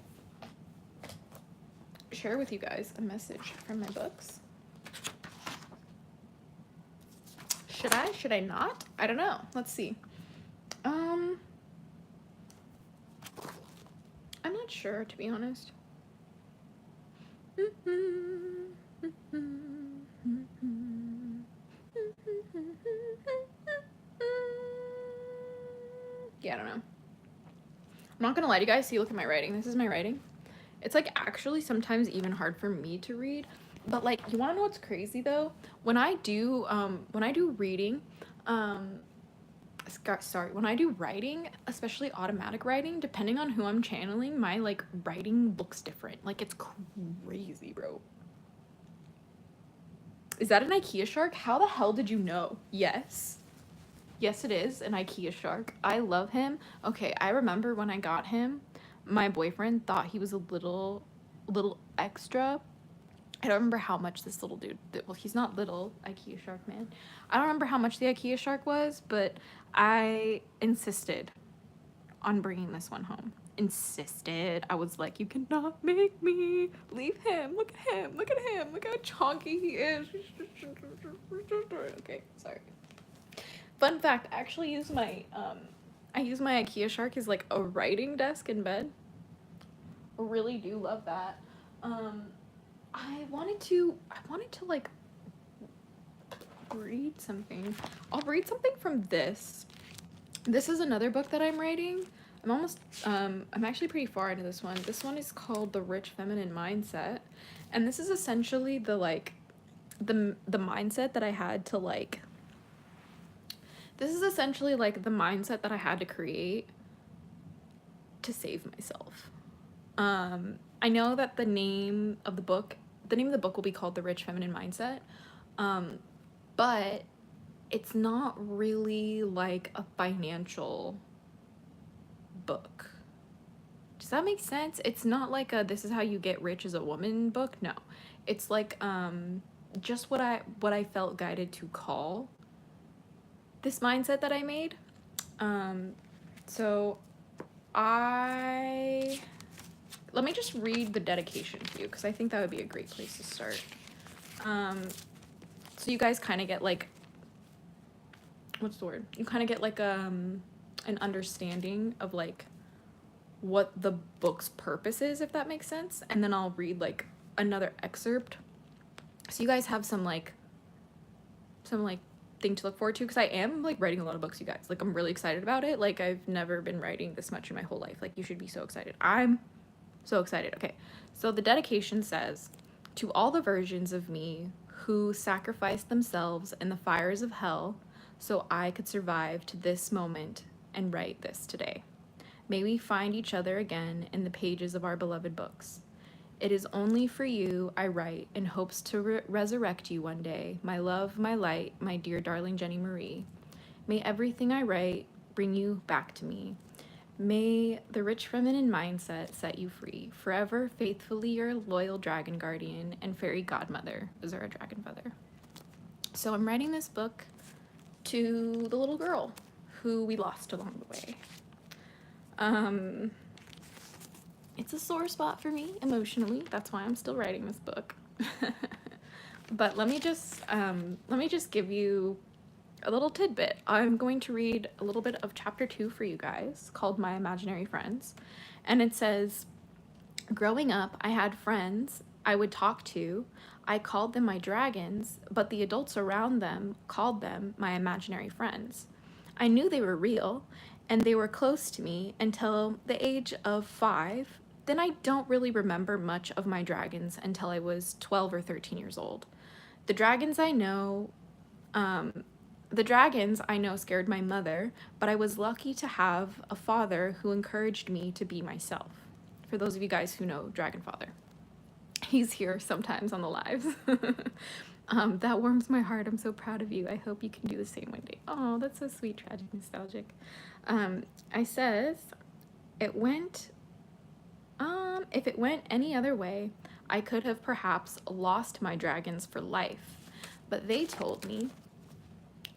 share with you guys a message from my books? Should I? Should I not? I don't know. Let's see. I'm not sure, to be honest. Yeah, I don't know. I'm not gonna lie to you guys. See, look at my writing. This is my writing. It's like actually sometimes even hard for me to read. But like, you wanna know what's crazy though? When I do reading, when I do writing, especially automatic writing, depending on who I'm channeling, my like writing looks different. Like, it's crazy, bro. Is that an IKEA shark? How the hell did you know? Yes. Yes, it is an IKEA shark. I love him. Okay, I remember when I got him, my boyfriend thought he was a little extra. I don't remember how much this little dude, well, he's not little, IKEA shark man. I don't remember how much the IKEA shark was, but I insisted on bringing this one home. Insisted. I was like, you cannot make me leave him. Look at him. Look at him. Look how chonky he is. Okay, sorry. Fun fact, I actually use my IKEA shark as like a writing desk in bed. I really do love that. I wanted to like read something. I'll read something from this. This is another book that I'm writing. I'm actually pretty far into this one. This one is called The Rich Feminine Mindset. And this is essentially the mindset that I had to like, this is essentially like the mindset that I had to create to save myself. I know that the name of the book will be called The Rich Feminine Mindset. But it's not really like a financial book. Does that make sense? It's not like a this is how you get rich as a woman book. No. It's like just what I felt guided to call this mindset that I made. So let me just read the dedication to you because I think that would be a great place to start. So you guys kind of get like, what's the word? You kind of get like an understanding of like what the book's purpose is, if that makes sense. And then I'll read like another excerpt. So you guys have some thing to look forward to, because I am like writing a lot of books, you guys. Like, I'm really excited about it. Like, I've never been writing this much in my whole life. Like, you should be so excited. I'm so excited. Okay, so the dedication says, to all the versions of me who sacrificed themselves in the fires of hell so I could survive to this moment and write this today. May we find each other again in the pages of our beloved books. It is only for you I write in hopes to resurrect you one day, my love, my light, my dear darling Jenny Marie. May everything I write bring you back to me. May the rich feminine mindset set you free. Forever, faithfully, your loyal dragon guardian and fairy godmother, Azura Dragonfeather. So I'm writing this book to the little girl who we lost along the way. It's a sore spot for me emotionally. That's why I'm still writing this book. But let me just give you a little tidbit. I'm going to read a little bit of chapter 2 for you guys, called My Imaginary Friends. And it says, growing up, I had friends I would talk to. I called them my dragons, but the adults around them called them my imaginary friends. I knew they were real, and they were close to me until the age of 5. Then I don't really remember much of my dragons until I was 12 or 13 years old. The dragons I know scared my mother, but I was lucky to have a father who encouraged me to be myself. For those of you guys who know Dragon Father, he's here sometimes on the lives. That warms my heart. I'm so proud of you. I hope you can do the same one day. Oh, that's so sweet, tragic, nostalgic. I says, if it went any other way, I could have perhaps lost my dragons for life. But they told me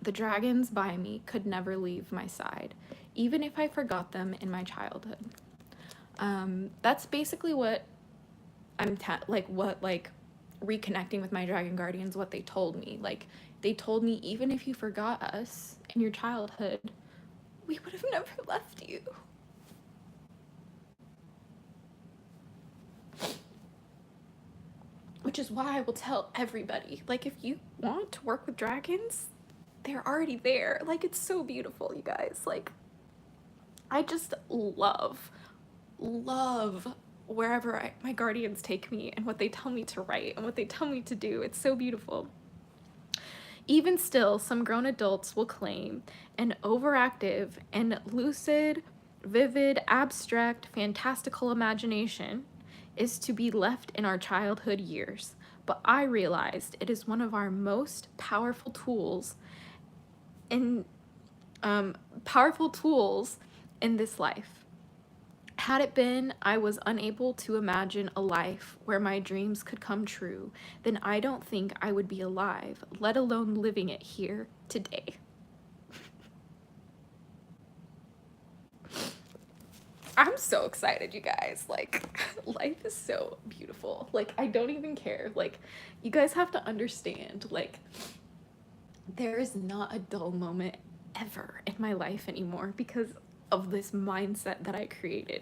the dragons by me could never leave my side, even if I forgot them in my childhood. That's basically what reconnecting with my dragon guardians, what they told me. Like, they told me, even if you forgot us in your childhood, we would have never left you. Which is why I will tell everybody, like, if you want to work with dragons, they're already there. Like, it's so beautiful, you guys. Like, I just love wherever my guardians take me and what they tell me to write and what they tell me to do. It's so beautiful. Even still, some grown adults will claim an overactive and lucid, vivid, abstract, fantastical imagination is to be left in our childhood years. But I realized it is one of our most powerful tools in this life. Had it been I was unable to imagine a life where my dreams could come true, then I don't think I would be alive, let alone living it here today. I'm so excited, you guys. Like, life is so beautiful. Like, I don't even care. Like, you guys have to understand, like, there is not a dull moment ever in my life anymore because of this mindset that I created.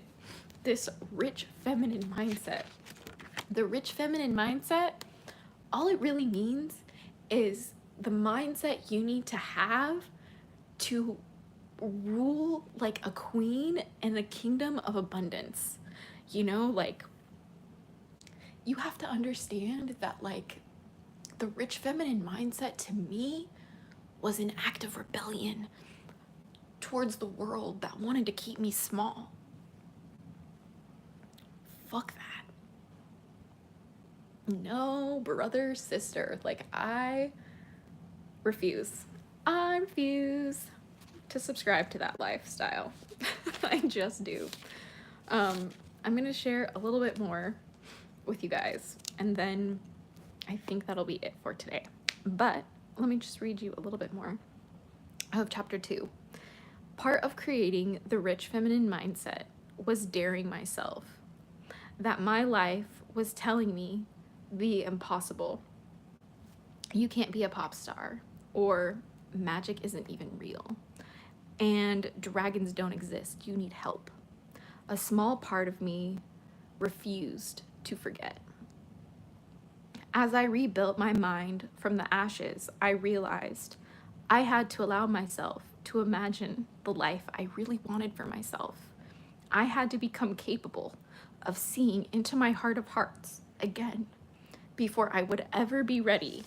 This rich feminine mindset. The rich feminine mindset, all it really means is the mindset you need to have to rule like a queen in a kingdom of abundance. You know, like, you have to understand that, like, the rich feminine mindset to me was an act of rebellion towards the world that wanted to keep me small. Fuck that. No, brother, sister. Like, I refuse to subscribe to that lifestyle. I just do. I'm gonna share a little bit more with you guys, and then I think that'll be it for today. But let me just read you a little bit more of chapter 2. Part of creating the rich feminine mindset was daring myself. That my life was telling me the impossible. You can't be a pop star, or magic isn't even real, and dragons don't exist. You need help. A small part of me refused to forget. As I rebuilt my mind from the ashes, I realized I had to allow myself to imagine the life I really wanted for myself. I had to become capable of seeing into my heart of hearts again before I would ever be ready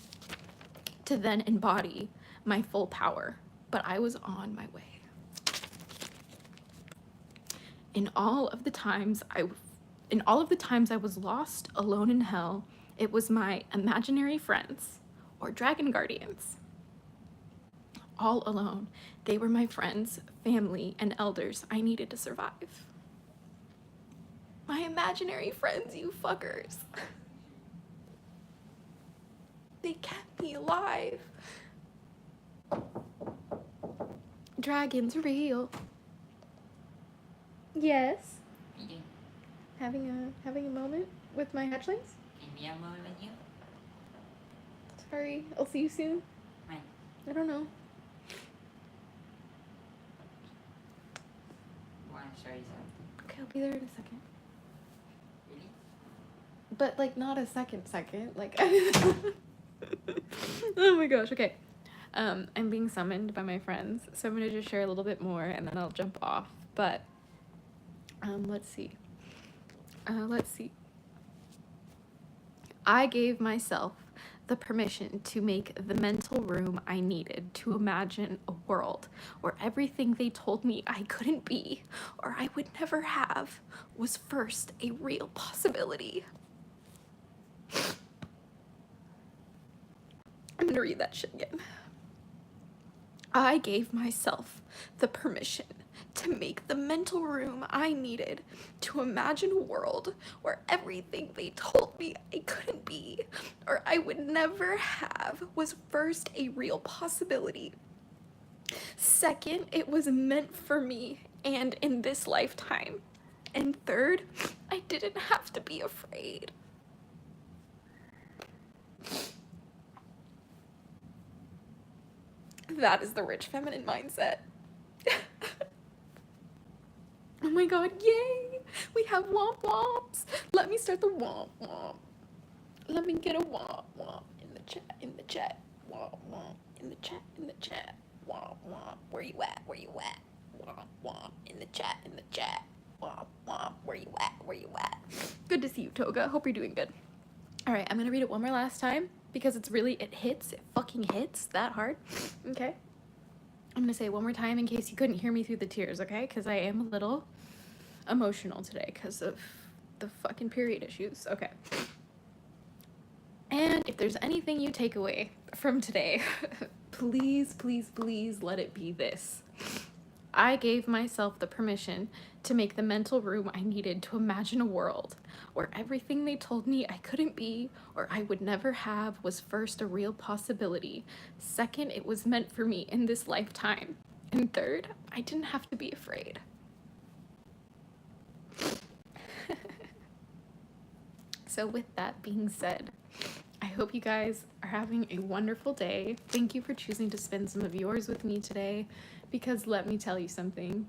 to then embody my full power. But I was on my way. In all of the times In all of the times I was lost, alone in hell, it was my imaginary friends, or dragon guardians. All alone, they were my friends, family, and elders I needed to survive. My imaginary friends, you fuckers. They kept me alive. Dragons real. Yes. Yeah. Having a moment with my hatchlings? Can we have a moment with you? Sorry, I'll see you soon. When? I don't know. Want to show you something? Okay, I'll be there in a second. Really? But like not a second, like oh my gosh, okay. I'm being summoned by my friends, so I'm gonna just share a little bit more and then I'll jump off. But let's see. I gave myself the permission to make the mental room I needed to imagine a world where everything they told me I couldn't be or I would never have was first a real possibility. I'm gonna read that shit again. I gave myself the permission to make the mental room I needed to imagine a world where everything they told me I couldn't be or I would never have was first a real possibility. Second, it was meant for me and in this lifetime. And third, I didn't have to be afraid. That is the rich feminine mindset. Oh my god, yay! We have womp womps. Let me start the womp womp. Let me get a womp womp in the chat. Womp womp in the chat. Womp womp. Where you at? Womp womp in the chat. Womp womp. Where you at? Good to see you, Toga. Hope you're doing good. All right, I'm gonna read it one more last time because it fucking hits that hard. Okay. I'm gonna say it one more time in case you couldn't hear me through the tears, okay? Because I am a little emotional today because of the fucking period issues. Okay. And if there's anything you take away from today, please, please, please let it be this. I gave myself the permission to make the mental room I needed to imagine a world where everything they told me I couldn't be or I would never have was first a real possibility. Second, it was meant for me in this lifetime. And third, I didn't have to be afraid. So with that being said, I hope you guys are having a wonderful day. Thank you for choosing to spend some of yours with me today, because let me tell you something.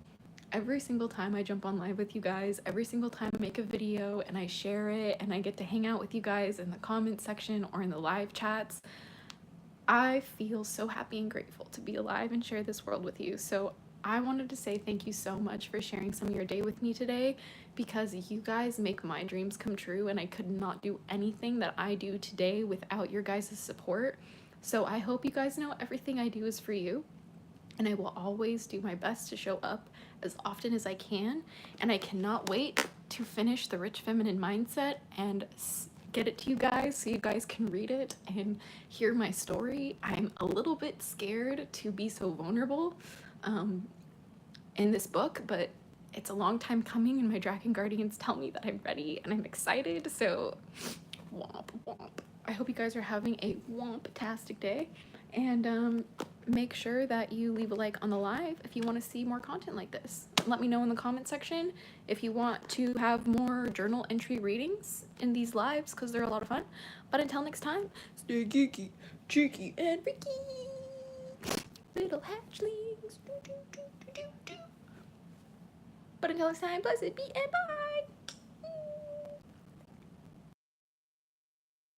Every single time I jump on live with you guys, every single time I make a video and I share it and I get to hang out with you guys in the comment section or in the live chats, I feel so happy and grateful to be alive and share this world with you. So I wanted to say thank you so much for sharing some of your day with me today, because you guys make my dreams come true and I could not do anything that I do today without your guys' support. So I hope you guys know everything I do is for you, and I will always do my best to show up as often as I can, and I cannot wait to finish the Rich Feminine Mindset and get it to you guys so you guys can read it and hear my story. I'm a little bit scared to be so vulnerable in this book, but it's a long time coming and my dragon guardians tell me that I'm ready and I'm excited. So womp womp. I hope you guys are having a womp-tastic day, and make sure that you leave a like on the live if you want to see more content like this. Let me know in the comment section if you want to have more journal entry readings in these lives, because they're a lot of fun. But until next time, stay geeky, cheeky, and freaky, little hatchlings. But until next time, blessed be and bye.